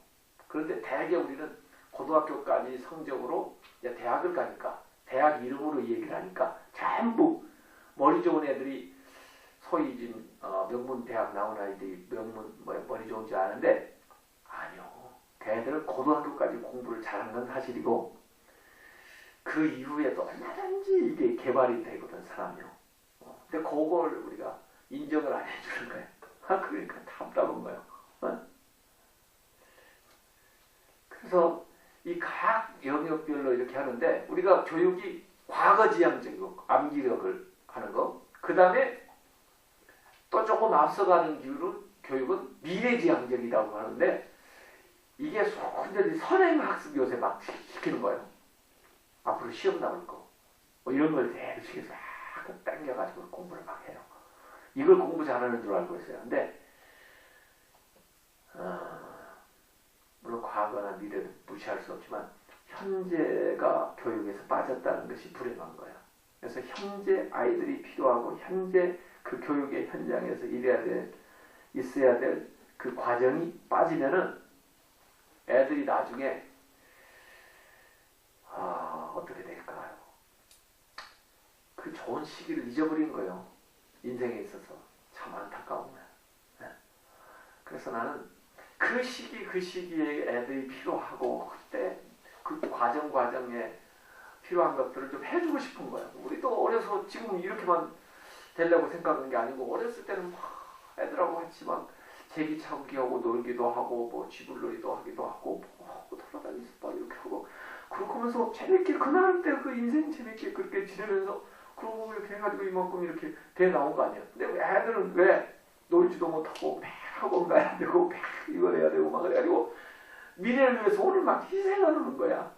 그런데 대개 우리는 고등학교까지 성적으로 이제 대학을 가니까 대학 이름으로 얘기를 하니까 전부 머리 좋은 애들이 소위 지금 명문 대학 나온 아이들이 머리 좋은 줄 아는데 아니요. 걔네들은 고등학교까지 공부를 잘하는 건 사실이고 그 이후에도 얼마든지 이게 개발이 되거든 사람이요. 근데 그걸 우리가 인정을 안 해주는 거예요. 그러니까 답답한 거예요. 그래서 이 각 영역별로 이렇게 하는데 우리가 교육이 과거지향적이고 암기력을 하는 거 그 다음에 또 조금 앞서가는 교육은 미래지향적이라고 하는데 이게 완전히 선행학습 요새 막 시키는 거예요. 앞으로 시험 나올 거 뭐 이런 걸 대로 시켜서 막 당겨가지고 공부를 막 해요. 이걸 공부 잘하는 줄 알고 있어요. 근데 물론 과거나 미래를 무시할 수 없지만 현재가 교육에서 빠졌다는 것이 불행한 거야. 그래서 현재 아이들이 필요하고 현재 그 교육의 현장에서 있어야 될 그 과정이 빠지면은 애들이 나중에 어떻게 될까요? 그 좋은 시기를 잊어버린 거예요. 인생에 있어서 참 안타까운 거야. 네. 그래서 나는 그 시기에 애들이 필요하고 그때 그 과정에 필요한 것들을 좀 해주고 싶은 거야. 우리도 어려서 지금 이렇게만 되려고 생각하는 게 아니고 어렸을 때는 막 애들하고 같이 막 제기차기 하고 놀기도 하고 뭐 쥐불놀이도 하기도 하고 뭐 돌아다니면서 막 이렇게 하고 그렇게 하면서 재밌게 그날 때 그 인생 재밌게 그렇게 지내면서 그러고 이렇게 해가지고 이만큼 이렇게 돼 나온 거 아니야. 근데 애들은 왜 놀지도 못하고 매 학원 가야 되고 매 이걸 해야 되고 막 그래가지고 미래를 위해서 오늘 막 희생하는 거야.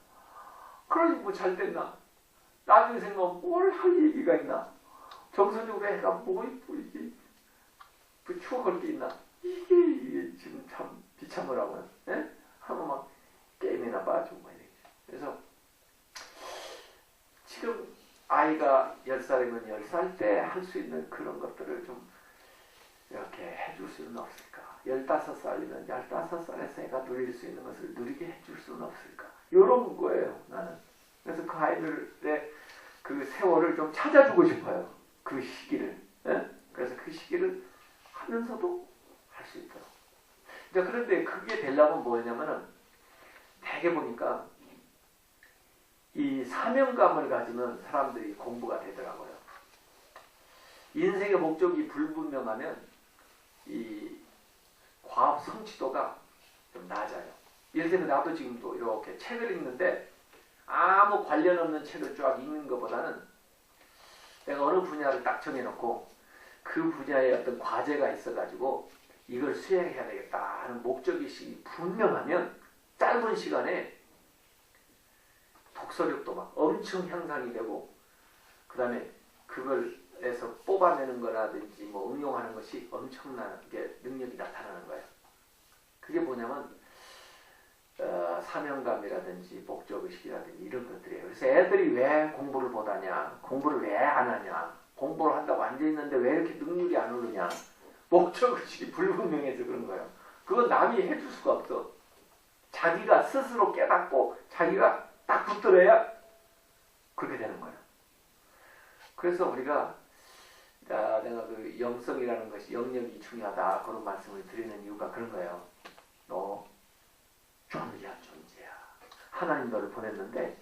그러니 뭐 잘 됐나? 나중에 생각하면 뭘 할 얘기가 있나? 정서적으로 애가 뭐 이게 그 추억할 게 있나? 이게 지금 참 비참하라고요. 예? 하고 막 게임이나 빠지고 막 이렇게. 그래서 지금 아이가 10살이면 10살 때 할 수 있는 그런 것들을 좀 이렇게 해줄 수는 없을까? 15살이면 15살에서 애가 누릴 수 있는 것을 누리게 해줄 수는 없을까? 이런 거예요, 나는. 그래서 그 아이들의 그 세월을 좀 찾아주고 싶어요. 그 시기를. 예? 그래서 그 시기를 하면서도 할 수 있도록. 그런데 그게 되려면 뭐냐면은 대개 보니까 이 사명감을 가지면 사람들이 공부가 되더라고요. 인생의 목적이 불분명하면 이 과업 성취도가 좀 낮아요. 예를 들면 나도 지금도 이렇게 책을 읽는데 아무 관련 없는 책을 쫙 읽는 것보다는 내가 어느 분야를 딱 정해놓고 그 분야에 어떤 과제가 있어가지고 이걸 수행해야 되겠다 하는 목적의식이 분명하면 짧은 시간에 독서력도 막 엄청 향상이 되고 그 다음에 그걸에서 뽑아내는 거라든지 뭐 응용하는 것이 엄청나게 능력이 나타나는 거예요. 그게 뭐냐면 사명감이라든지 목적의식이라든지 이런 것들이에요. 그래서 애들이 왜 공부를 못하냐, 공부를 왜 안 하냐, 공부를 한다고 앉아있는데 왜 이렇게 능률이 안 오르냐, 목적의식이 불분명해서 그런 거예요. 그건 남이 해줄 수가 없어. 자기가 스스로 깨닫고 자기가 딱 붙들어야 그렇게 되는 거예요. 그래서 우리가 내가 그 영성이라는 것이 영역이 중요하다 그런 말씀을 드리는 이유가 그런 거예요. 너 존재야. 하나님 너를 보냈는데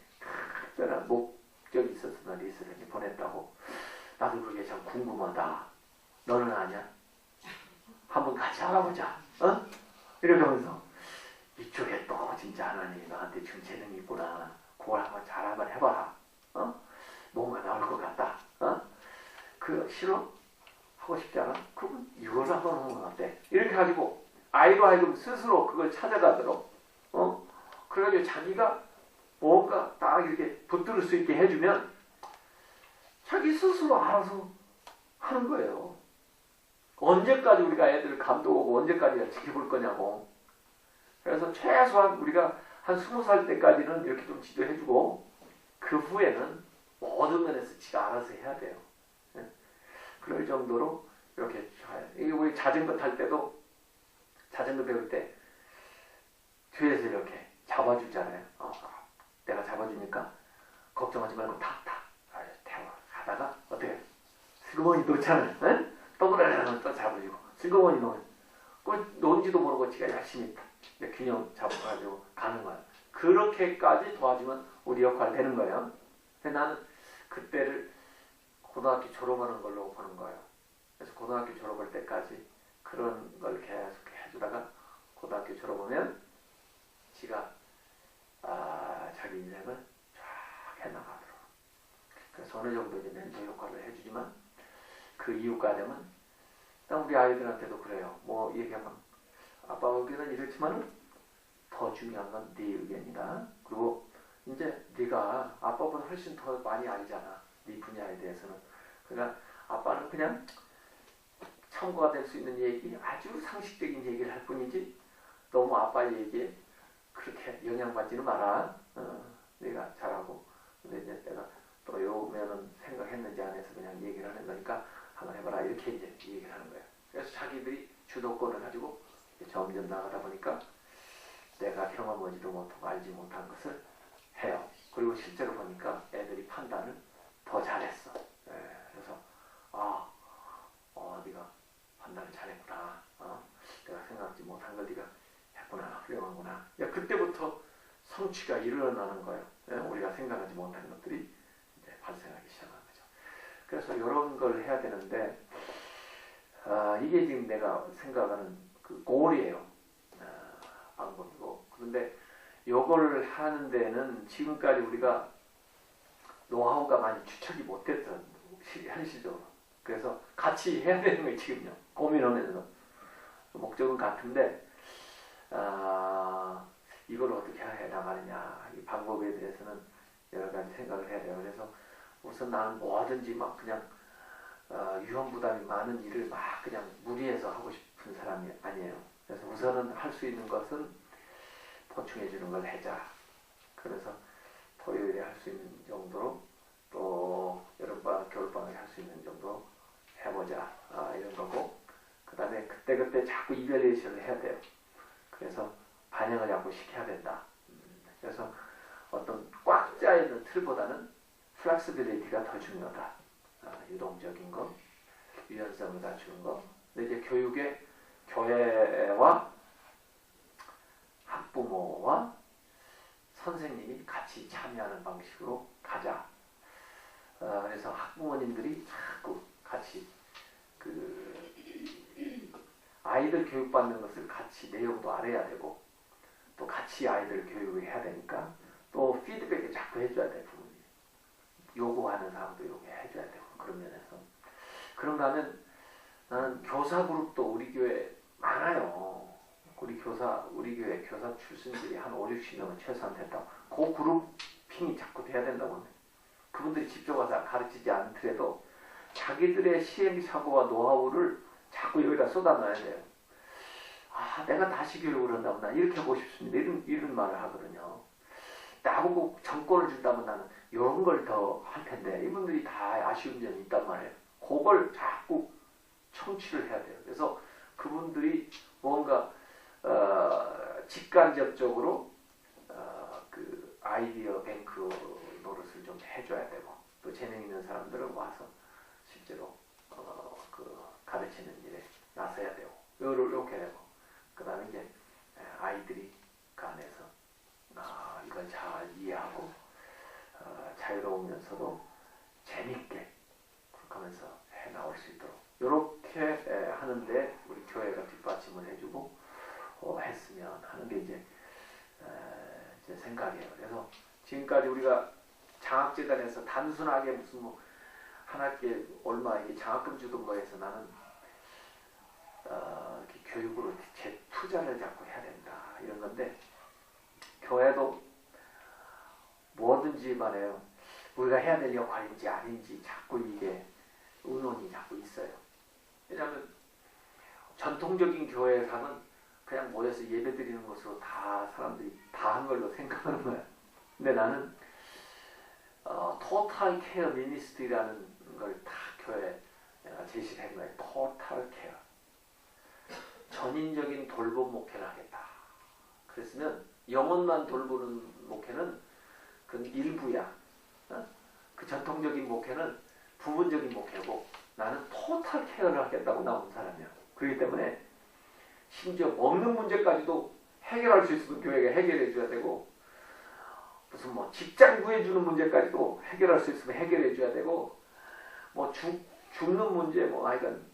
특별한 목적이 있어서 너를 이스라엘에 보냈다고. 나도 그게 참 궁금하다. 너는 아냐? 한번 같이 알아보자. 어? 이렇게 하면서 이쪽에 또 진짜 하나님이 너한테 준 재능이 있구나. 그걸 한번 잘 한번 해봐라. 어? 뭔가 나올 것 같다. 어? 그 싫어? 하고 싶지 않아? 그러면 이걸 한번 하는 건 어때? 이렇게 가지고 아이로 하여금 스스로 그걸 찾아가도록 그래가지고 자기가 뭔가 딱 이렇게 붙들을 수 있게 해주면 자기 스스로 알아서 하는 거예요. 언제까지 우리가 애들을 감독하고 언제까지 지켜볼 거냐고. 그래서 최소한 우리가 한 20살 때까지는 이렇게 좀 지도해주고 그 후에는 모든 면에서 지가 알아서 해야 돼요. 네? 그럴 정도로 이렇게 이게 우리 자전거 탈 때도 자전거 배울 때 뒤에서 이렇게 잡아주잖아요. 내가 잡아주니까 걱정하지 말고 타. 태워. 가다가 어떻게 슬그머니 놓잖아요. 네? 또 잡아주고 슬그머니 놓은지도 모르고 지가 열심히 균형 잡아가지고 가는 거야. 그렇게까지 도와주면 우리 역할이 되는 거예요. 근데 나는 그때를 고등학교 졸업하는 걸로 보는 거예요. 그래서 고등학교 졸업할 때까지 그런 걸 계속 해주다가 고등학교 졸업하면 지가 자기 인생을 쫙 해나가도록. 그래서 어느 정도 이제 멘토 효과를 해주지만 그 이후까지는 우리 아이들한테도 그래요. 뭐 얘기하면 아빠 의견은 이렇지만은 더 중요한 건 네 의견이다. 그리고 이제 네가 아빠보다 훨씬 더 많이 알잖아. 네 분야에 대해서는. 그러니까 아빠는 그냥 참고가 될 수 있는 얘기, 아주 상식적인 얘기를 할 뿐이지 너무 아빠 얘기에 그렇게 영향받지는 마라. 네가 잘하고. 근데 이제 내가 또 또 요면은 생각했는지 안 해서 그냥 얘기를 하는 거니까 한번 해봐라 이렇게 이제 얘기를 하는 거예요. 그래서 자기들이 주도권을 가지고 점점 나가다 보니까 내가 경험하지도 못하고 알지 못한 것을 해요. 그리고 실제로 보니까 애들이 판단을 더 잘했어. 그래서 네가 판단을 잘했구나. 내가 생각지 못한 걸 네가 했구나. 훌륭하구나. 야, 그때부터 성취가 일어나는 거예요. 우리가 생각하지 못한 것들이 이제 발생하기 시작하는 거죠. 그래서 이런 걸 해야 되는데 이게 지금 내가 생각하는 그 골이에요. 방법이고. 그런데 이걸 하는 데는 지금까지 우리가 노하우가 많이 추척이 못됐던 현실적으로. 그래서 같이 해야 되는 거예요. 지금요. 고민하면서. 목적은 같은데 이걸 어떻게 해 나가느냐. 이 방법에 대해서는 여러 가지 생각을 해야 돼요. 그래서 우선 나는 뭐든지 막 그냥 유언 부담이 많은 일을 막 그냥 무리해서 하고 싶은 사람이 아니에요. 그래서 우선은 할 수 있는 것은 보충해 주는 걸 하자. 그래서 토요일에 할 수 있는 정도로 또 여름방학, 겨울방학에 할 수 있는 정도 해보자. 이런 거고 그 다음에 그때그때 자꾸 이별레이션을 해야 돼요. 그래서 반영을 자꾸 시켜야 된다. 그래서 어떤 꽉 짜있는 틀보다는 플렉시빌리티가 더 중요하다. 유동적인 거, 유연성을 갖추는 거. 근데 이제 교회와 학부모와 선생님이 같이 참여하는 방식으로 가자. 그래서 학부모님들이 자꾸 같이 아이들 교육받는 것을 같이 내용도 알아야 되고 또 같이 아이들 교육을 해야 되니까 또 피드백을 자꾸 해줘야 돼. 부모님. 요구하는 사람도 요구해줘야 되고 그런 면에서. 그런가 하면 나는 교사 그룹도 우리 교회 많아요. 우리 교회 교사 출신들이 한 5, 60명은 최소한 된다고. 그 그룹핑이 자꾸 돼야 된다고 합니다. 그분들이 직접 와서 가르치지 않더라도 자기들의 시행착오와 노하우를 자꾸 여기다 쏟아놔야 돼요. 내가 다시 교육을 한다면 난 이렇게 하고 싶습니다. 이런 말을 하거든요. 나보고 정권을 준다면 나는 이런 걸 더 할 텐데 이분들이 다 아쉬운 점이 있단 말이에요. 그걸 자꾸 청취를 해야 돼요. 그래서 그분들이 뭔가 직간접적으로 그 아이디어 뱅크 노릇을 좀 해줘야 되고 또 재능 있는 사람들은 와서 실제로 가르치는 일에 나서야 되고 이렇게 되고 그 다음에 이제 아이들이 그 안에서 이걸 잘 이해하고 자유로우면서도 재밌게 하면서 해 나올 수 있도록 이렇게 하는데 우리 교회가 뒷받침을 해주고 했으면 하는 게 이제 제 생각이에요. 그래서 지금까지 우리가 장학재단에서 단순하게 무슨 뭐 한 학기에 얼마 이게 장학금 주던가 해서 나는 이렇게 교육으로 제 투자를 자꾸 해야 된다 이런 건데 교회도 뭐든지 말해요. 우리가 해야 될 역할인지 아닌지 자꾸 이게 의논이 자꾸 있어요. 왜냐하면 전통적인 교회에서는 그냥 모여서 예배 드리는 것으로 다 사람들이 다 한 걸로 생각하는 거야. 근데 나는 토탈 케어 미니스트리라는 걸 다 교회에 내가 제시를 한 거예요. 토탈 케어. 전인적인 돌봄 목회를 하겠다. 그랬으면 영혼만 돌보는 목회는 그건 일부야. 그 전통적인 목회는 부분적인 목회고 나는 토탈 케어를 하겠다고 나온 사람이야. 그렇기 때문에 심지어 먹는 문제까지도 해결할 수 있으면 교회가 해결해 줘야 되고 무슨 뭐 직장 구해주는 문제까지도 해결할 수 있으면 해결해 줘야 되고 뭐 죽는 문제 뭐 하여간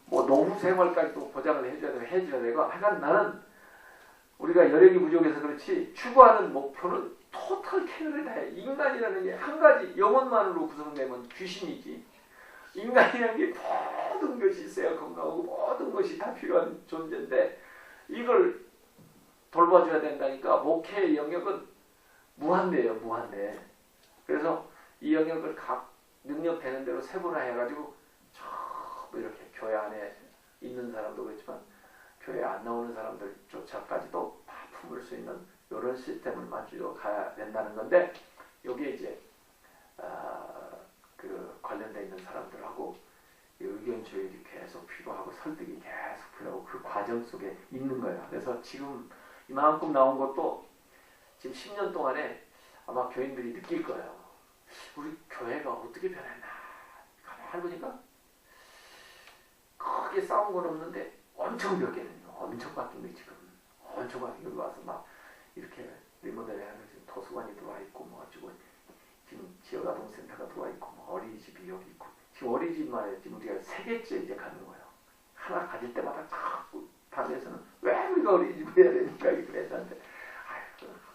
뭐 노후 생활까지도 보장을 해줘야 되고 하여간 나는 우리가 여력이 부족해서 그렇지 추구하는 목표는 토탈 케어를 다 해. 인간이라는 게 한 가지 영혼만으로 구성되면 귀신이지. 인간이라는 게 모든 것이 있어야 건강하고 모든 것이 다 필요한 존재인데 이걸 돌봐줘야 된다니까 목회의 영역은 무한대예요. 무한대. 그래서 이 영역을 각 능력 되는 대로 세분화해가지고 전부 이렇게 교회 안에 있는 사람도 그렇지만 교회 안 나오는 사람들조차까지도 다 품을 수 있는 이런 시스템을 만들어 가야 된다는 건데 여기에 이제 관련돼 있는 사람들하고 의견 조율이 계속 필요하고 설득이 계속 필요하고 그 과정 속에 있는 거예요. 그래서 지금 이만큼 나온 것도 지금 10년 동안에 아마 교인들이 느낄 거예요. 우리 교회가 어떻게 변했나. 가만히 보니까 크게 싸운 건 없는데 엄청 변했거든요. 엄청 바뀐 게 지금. 엄청 바뀐 여기 와서 막 이렇게 리모델링 하는 지금 도서관이 들어와 있고 뭐 어쩌고 지금 지역아동센터가 들어와 있고 뭐 어린이집이 여기 있고 지금 어린이집만 지금 우리가 3개째 이제 가는 거예요. 하나 가질 때마다 자꾸 당에서는 왜 우리가 어린이집을 해야 되니까 이렇게 했는데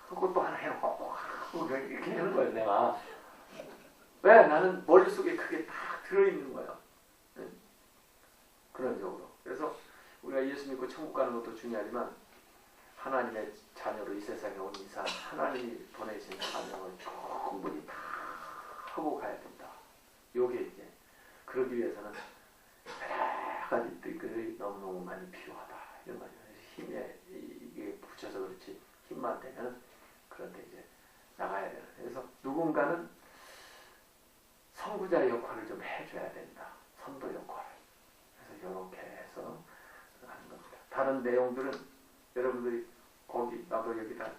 그것도 하나 해놓고 이렇게 하는 거예요. 내가 왜 나는 머릿속에 그게 딱 들어있는 거예요. 그런 쪽으로. 그래서 우리가 예수 믿고 천국 가는 것도 중요하지만 하나님의 자녀로 이 세상에 온 이상 하나님이 보내신 사명을 충분히 다 하고 가야 된다. 요게 이제 그러기 위해서는 여러 가지 뜻들이 너무너무 많이 필요하다. 이런 거죠. 힘에 이게 붙여서 그렇지 힘만 되면 그런데 이제 나가야 되는. 그래서 누군가는 선구자의 역할을 좀 해줘야 된다. 선도 역할을. 그래서 이렇게 해서 하는 겁니다. 다른 내용들은 여러분들이 거기 나도 여기다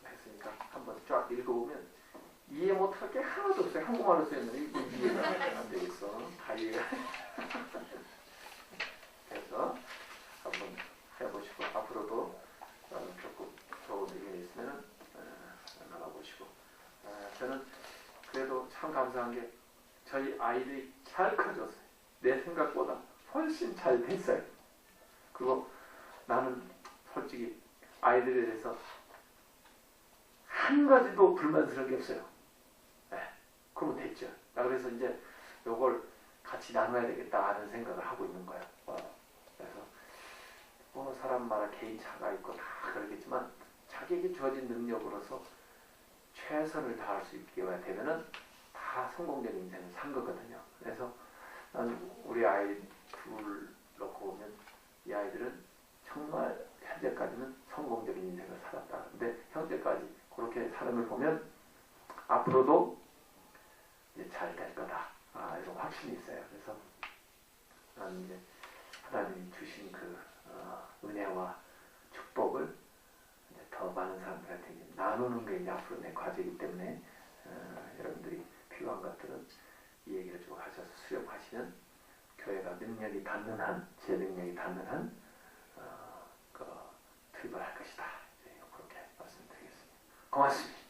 했으니까 한번 쫙 읽어보면 이해 못할 게 하나도 없어요. 한국말로 쓰였는데 이거 이해가 안 되겠어. 다 이해가. 그래서 한번 해보시고 앞으로도 조금 좋은 의견이 있으면 나가보시고 저는 그래도 참 감사한 게 저희 아이들이 잘 커졌어요. 내 생각보다 훨씬 잘 됐어요. 그리고 나는 솔직히 아이들에 대해서 한 가지도 불만스러운 게 없어요. 네, 그러면 됐죠. 그래서 이제 요걸 같이 나눠야 되겠다 하는 생각을 하고 있는 거예요. 그래서 사람마다 개인차가 있고 다 그러겠지만 자기에게 주어진 능력으로서 최선을 다할 수 있게 되면은 다 성공적인 인생을 산 거거든요. 그래서 난 우리 아이 둘 놓고 보면 이 아이들은 정말 현재까지는 성공적인 인생을 살았다. 근데 현재까지 그렇게 사람을 보면 앞으로도 이제 잘 될 거다. 이런 확신이 있어요. 그래서 나는 이제 하나님이 주신 그 은혜와 축복을 이제 더 많은 사람들한테 이제 나누는 게 이제 앞으로 내 과제이기 때문에 여러분들이 필요한 것들은 이 얘기를 좀 하셔서 수렴하시면 교회가 능력이 닿는 한, 제 능력이 닿는 한 투입을 할 것이다. 그렇게 말씀드리겠습니다. 고맙습니다.